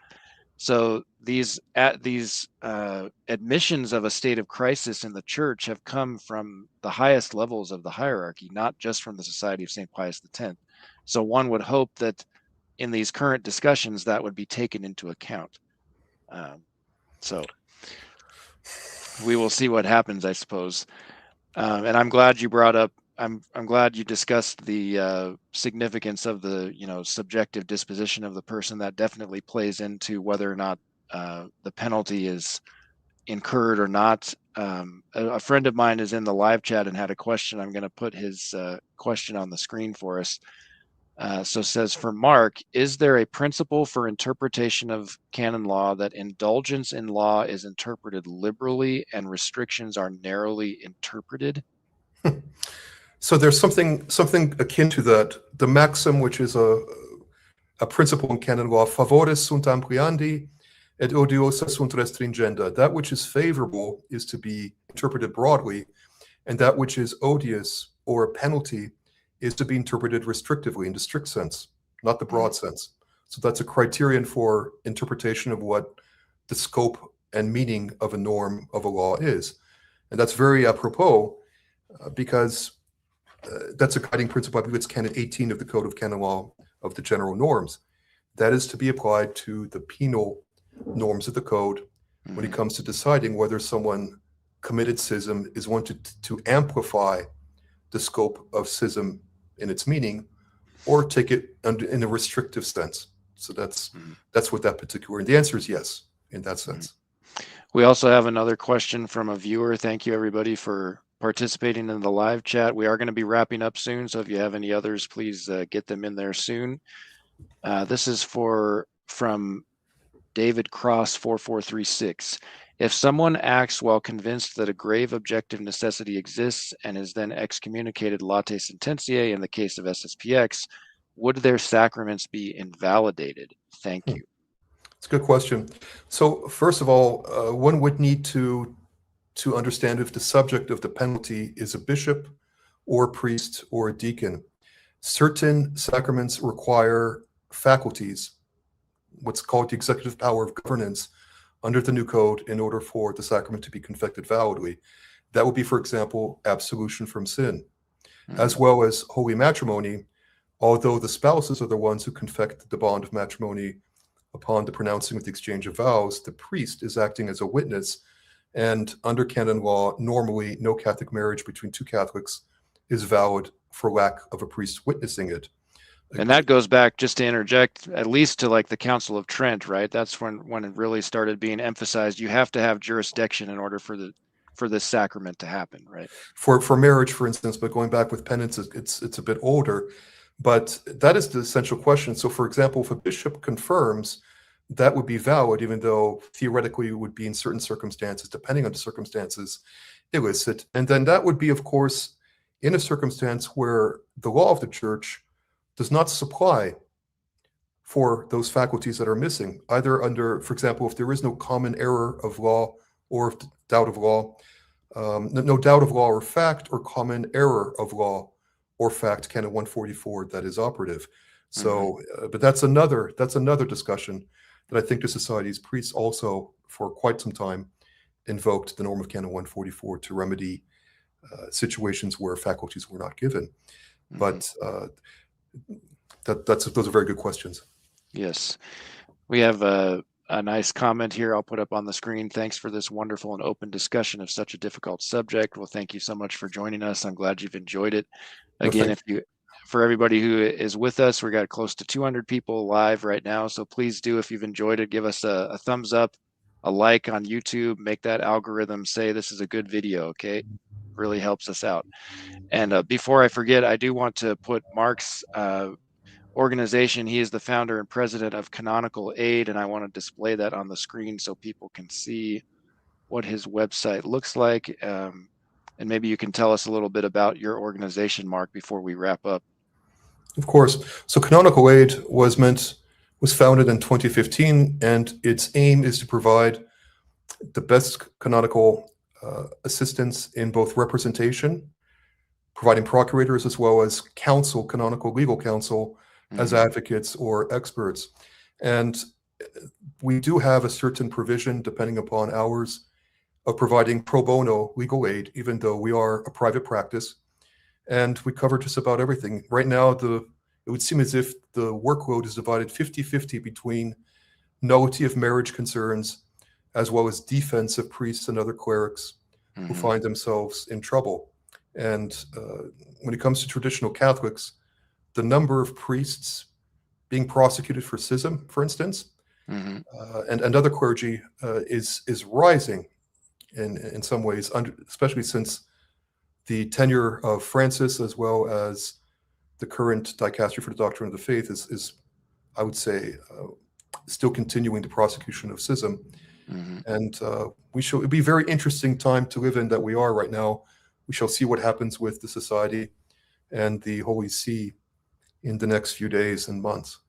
So these admissions of a state of crisis in the church have come from the highest levels of the hierarchy, not just from the Society of St. Pius X. So one would hope that in these current discussions that would be taken into account. So we will see what happens, I suppose. And I'm glad you brought up, I'm glad you discussed the significance of the, subjective disposition of the person. That definitely plays into whether or not the penalty is incurred or not. A friend of mine is in the live chat and had a question. I'm going to put his question on the screen for us. So it says, for Mark, is there a principle for interpretation of canon law that indulgence in law is interpreted liberally and restrictions are narrowly interpreted? So there's something akin to that. The maxim, which is a principle in canon law, favoris sunt ampliandi et odiosa sunt restringenda. That which is favorable is to be interpreted broadly, and that which is odious or a penalty is to be interpreted restrictively in the strict sense, not the broad sense. So that's a criterion for interpretation of what the scope and meaning of a norm of a law is. And that's very apropos because that's a guiding principle. I believe it's canon 18 of the Code of Canon Law of the General Norms. That is to be applied to the penal norms of the code when it comes to deciding whether someone committed schism is wanted to amplify the scope of schism in its meaning, or take it in a restrictive sense. So that's what that particular, and the answer is yes, in that sense. We also have another question from a viewer. Thank you everybody for participating in the live chat. We are going to be wrapping up soon, so if you have any others, please get them in there soon. This is from David Cross 4436. If someone acts while convinced that a grave objective necessity exists and is then excommunicated late sententiae in the case of SSPX, would their sacraments be invalidated? Thank you. It's a good question. So first of all, one would need to understand if the subject of the penalty is a bishop or a priest or a deacon. Certain sacraments require faculties, what's called the executive power of governance, under the new code in order for the sacrament to be confected validly. That would be, for example, absolution from sin, as well as holy matrimony, although the spouses are the ones who confect the bond of matrimony upon the pronouncing of the exchange of vows. The priest is acting as a witness, and under canon law, normally no Catholic marriage between two Catholics is valid for lack of a priest witnessing it. And that goes back, just to interject, at least to like the Council of Trent, right? That's when it really started being emphasized. You have to have jurisdiction in order for this sacrament to happen, right? For marriage, for instance, but going back with penance, it's a bit older. But that is the essential question. So, for example, if a bishop confirms, that would be valid, even though theoretically it would be in certain circumstances, depending on the circumstances, illicit. And then that would be, of course, in a circumstance where the law of the church does not supply for those faculties that are missing, either under, for example, if there is no common error of law or doubt of law, no doubt of law or fact, or common error of law or fact, canon 144, that is operative. So, but that's another discussion that I think the Society's priests also, for quite some time, invoked the norm of canon 144 to remedy situations where faculties were not given. But those are very good questions. Yes. We have a nice comment here I'll put up on the screen. Thanks for this wonderful and open discussion of such a difficult subject. Well, thank you so much for joining us. I'm glad you've enjoyed it. Again, for everybody who is with us, we got close to 200 people live right now. So please do, if you've enjoyed it, give us a thumbs up, a like on YouTube, make that algorithm say this is a good video, okay? Really helps us out. And before I forget, I do want to put Marc's organization. He is the founder and president of Canonical Aid, and I want to display that on the screen so people can see what his website looks like. And maybe you can tell us a little bit about your organization, Marc, before we wrap up. Of course. So Canonical Aid was founded in 2015, and its aim is to provide the best canonical assistance in both representation, providing procurators, as well as counsel, canonical legal counsel, as advocates or experts. And we do have a certain provision, depending upon hours, of providing pro bono legal aid, even though we are a private practice. And we cover just about everything. Right now, it would seem as if the workload is divided 50-50 between nullity of marriage concerns, as well as defense of priests and other clerics who find themselves in trouble. And when it comes to traditional Catholics, the number of priests being prosecuted for schism, for instance, and other clergy is rising in some ways, especially since the tenure of Francis, as well as the current dicastery for the doctrine of the faith, is I would say, still continuing the prosecution of schism. And it'll be a very interesting time to live in that we are right now. We shall see what happens with the society and the Holy See in the next few days and months.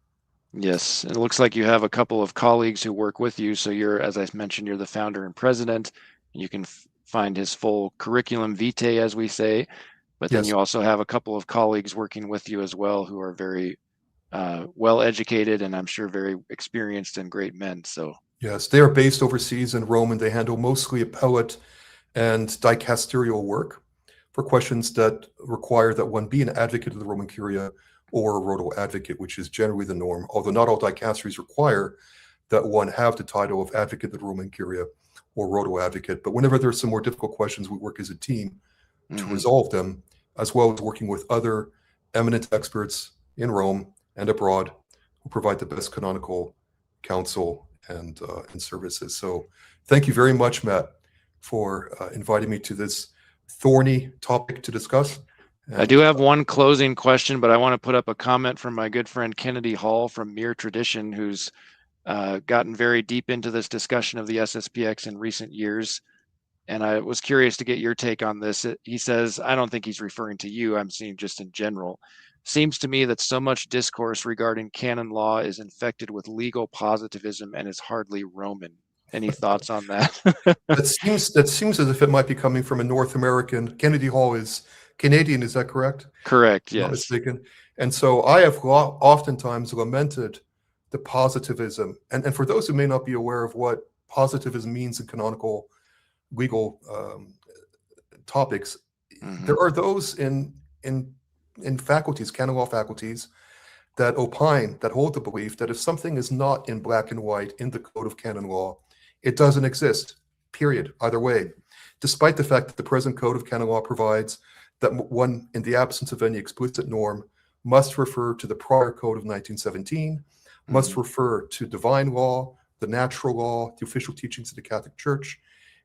Yes, it looks like you have a couple of colleagues who work with you. So you're, as I mentioned, you're the founder and president. You can find his full curriculum vitae, as we say. But then you also have a couple of colleagues working with you as well, who are very well educated and I'm sure very experienced and great men. So yes, they are based overseas in Rome, and they handle mostly appellate and dicasterial work for questions that require that one be an advocate of the Roman Curia or a rodal advocate, which is generally the norm, although not all dicasteries require that one have the title of advocate of the Roman Curia or rodal advocate. But whenever there's some more difficult questions, we work as a team to resolve them, as well as working with other eminent experts in Rome and abroad who provide the best canonical counsel and services. So thank you very much, Matt, for inviting me to this thorny topic to discuss. I do have one closing question, but I want to put up a comment from my good friend Kennedy Hall from Mere Tradition, who's gotten very deep into this discussion of the SSPX in recent years. And I was curious to get your take on this. He says, I don't think he's referring to you, I'm seeing just in general. Seems to me that so much discourse regarding canon law is infected with legal positivism and is hardly Roman. Any thoughts on that? That seems as if it might be coming from a North American. Kennedy Hall is Canadian, is that correct? Correct, yes. Not mistaken. And so I have oftentimes lamented the positivism. And for those who may not be aware of what positivism means in canonical legal topics, there are those in faculties, canon law faculties, that opine, that hold the belief that if something is not in black and white in the code of canon law, it doesn't exist, period, either way, despite the fact that the present code of canon law provides that one, in the absence of any explicit norm, must refer to the prior code of 1917, must refer to divine law, the natural law, the official teachings of the Catholic Church.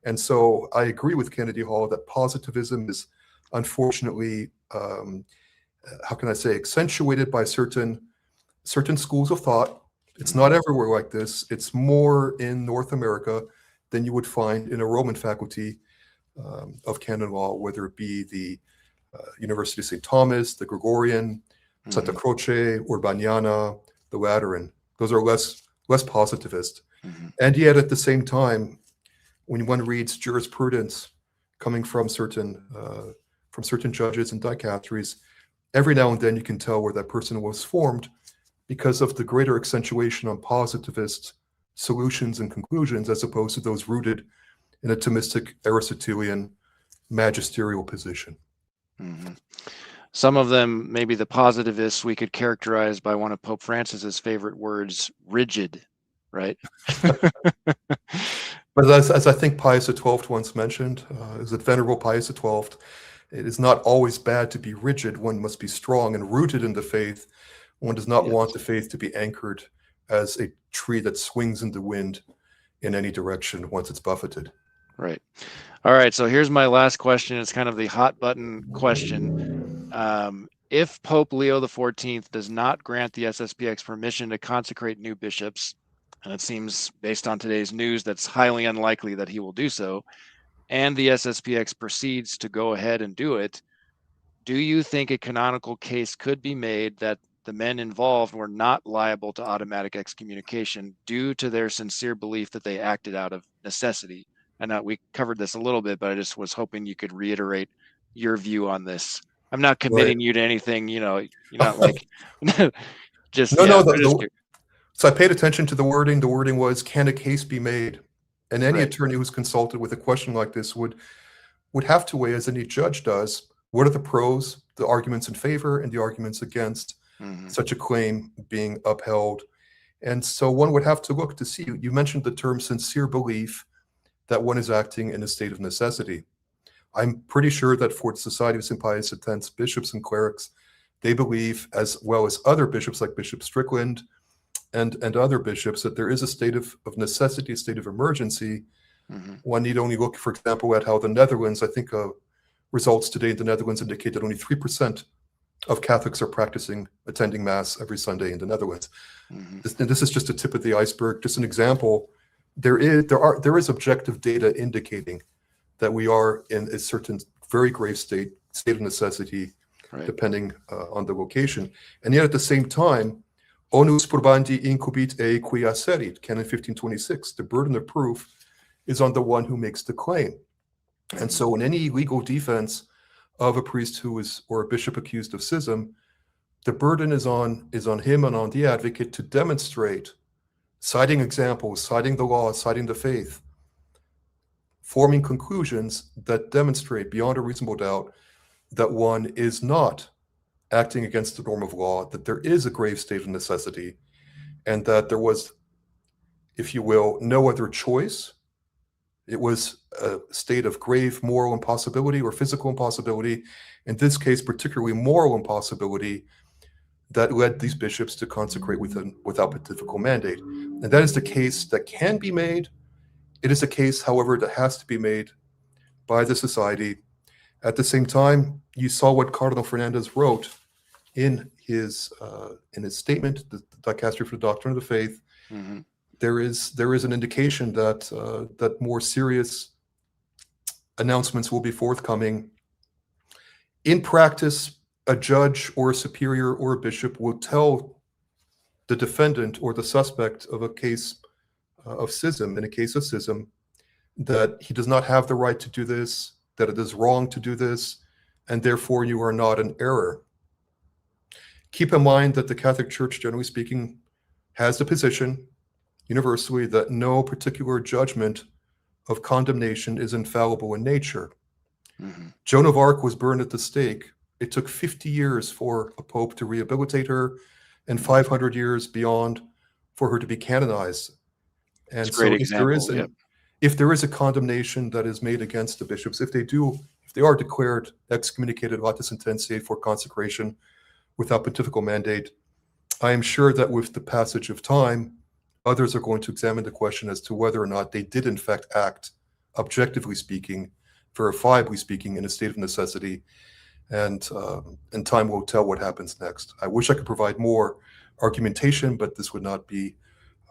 And so I agree with Kennedy Hall that positivism is unfortunately, how can I say, accentuated by certain schools of thought. It's not everywhere like this. It's more in North America than you would find in a Roman faculty of canon law, whether it be the University of St. Thomas, the Gregorian, Santa Croce, Urbaniana, the Lateran. Those are less positivist. And yet at the same time, when one reads jurisprudence coming from certain judges and dicasteries, every now and then you can tell where that person was formed because of the greater accentuation on positivist solutions and conclusions as opposed to those rooted in a Thomistic Aristotelian magisterial position. Some of them, maybe the positivists, we could characterize by one of Pope Francis's favorite words, rigid, right? But as I think Pius XII once mentioned, is it Venerable Pius XII, it is not always bad to be rigid. One must be strong and rooted in the faith. One does not want the faith to be anchored as a tree that swings in the wind in any direction once it's buffeted. Right. All right. So here's my last question. It's kind of the hot button question. If Pope Leo XIV does not grant the SSPX permission to consecrate new bishops, and it seems based on today's news that's highly unlikely that he will do so, and the SSPX proceeds to go ahead and do it, do you think a canonical case could be made that the men involved were not liable to automatic excommunication due to their sincere belief that they acted out of necessity? And we covered this a little bit, but I just was hoping you could reiterate your view on this. I'm not committing you to anything, you're not like just So I paid attention to the wording. The wording was, can a case be made? And any Right. attorney who's consulted with a question like this would have to weigh, as any judge does, what are the pros, the arguments in favor, and the arguments against such a claim being upheld. And so one would have to look to see, you mentioned the term sincere belief that one is acting in a state of necessity. I'm pretty sure that for the Society of St. Pius X bishops and clerics, they believe, as well as other bishops like Bishop Strickland and other bishops, that there is a state of necessity, a state of emergency. One need only look, for example, at how the Netherlands, I think results today in the Netherlands indicate that only 3% of Catholics are attending Mass every Sunday in the Netherlands. This is just a tip of the iceberg, just an example. There is objective data indicating that we are in a certain very grave state of necessity, right, depending on the location. And yet at the same time, onus probandi incubit e quia serit, Canon 1526, the burden of proof is on the one who makes the claim. And so in any legal defense of a priest or a bishop accused of schism, the burden is on him and on the advocate to demonstrate, citing examples, citing the law, citing the faith, forming conclusions that demonstrate beyond a reasonable doubt that one is not acting against the norm of law, that there is a grave state of necessity, and that there was, if you will, no other choice. It was a state of grave moral impossibility or physical impossibility, in this case, particularly moral impossibility, that led these bishops to consecrate without pontifical mandate. And that is the case that can be made. It is a case, however, that has to be made by the society. At the same time, you saw what Cardinal Fernandez wrote in his statement, the Dicastery for the Doctrine of the Faith. There is an indication that more serious announcements will be forthcoming. In practice, a judge or a superior or a bishop will tell the defendant or the suspect of a case of schism, in a case of schism, that he does not have the right to do this, that it is wrong to do this, and therefore you are not in error. Keep in mind that the Catholic Church, generally speaking, has the position universally that no particular judgment of condemnation is infallible in nature. Joan of Arc was burned at the stake. It took 50 years for a pope to rehabilitate her, and 500 years beyond for her to be canonized. And so if there is a condemnation that is made against the bishops, if they are declared excommunicated lata sententia for consecration without pontifical mandate, I am sure that with the passage of time, others are going to examine the question as to whether or not they did in fact act, objectively speaking, verifiably speaking, in a state of necessity. And time will tell what happens next. I wish I could provide more argumentation, but this would not be,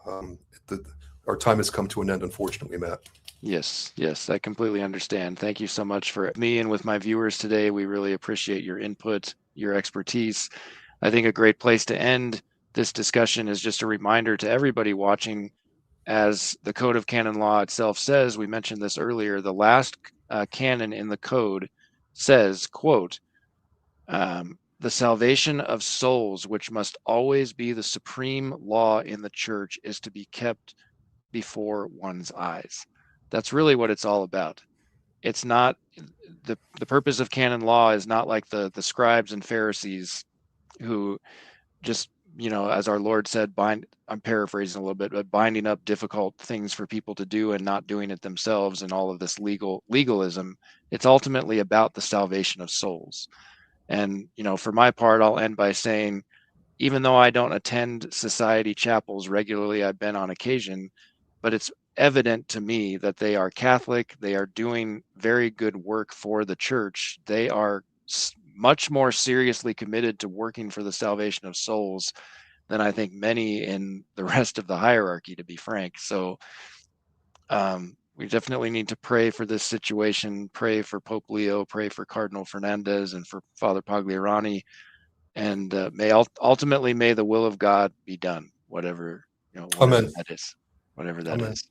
our time has come to an end, unfortunately, Matt. Yes, I completely understand. Thank you so much for me and with my viewers today. We really appreciate your input, your expertise. I think a great place to end this discussion is just a reminder to everybody watching, as the Code of Canon Law itself says, we mentioned this earlier, the last canon in the code says, quote, the salvation of souls, which must always be the supreme law in the church, is to be kept before one's eyes. That's really what it's all about. It's not, the purpose of canon law is not like the scribes and Pharisees who just, as our Lord said, I'm paraphrasing a little bit, but binding up difficult things for people to do and not doing it themselves, and all of this legalism. It's ultimately about the salvation of souls. And, for my part, I'll end by saying, even though I don't attend society chapels regularly, I've been on occasion, but it's evident to me that they are Catholic. They are doing very good work for the church. They are much more seriously committed to working for the salvation of souls than I think many in the rest of the hierarchy, to be frank. So we definitely need to pray for this situation, pray for Pope Leo, pray for Cardinal Fernandez and for Father Pagliarani, and ultimately may the will of God be done, whatever Amen. that is, whatever that Amen. is.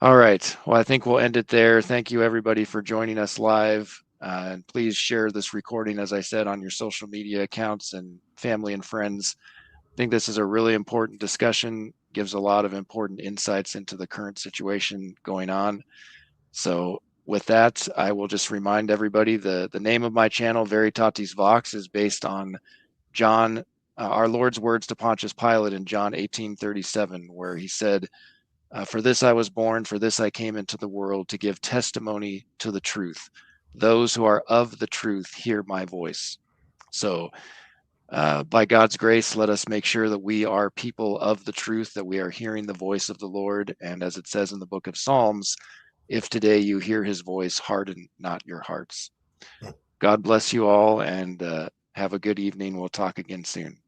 All right. Well, I think we'll end it there. Thank you, everybody, for joining us live. And please share this recording, as I said, on your social media accounts and family and friends. think this is a really important discussion, gives a lot of important insights into the current situation going on. So with that, I will just remind everybody the name of my channel, Veritatis Vox, is based on John, our Lord's words to Pontius Pilate in John 18:37, where he said, "For this I was born, for this I came into the world, to give testimony to the truth. Those who are of the truth hear my voice." So by God's grace, let us make sure that we are people of the truth, that we are hearing the voice of the Lord. And as it says in the book of Psalms, if today you hear his voice, harden not your hearts. God bless you all, and have a good evening. We'll talk again soon.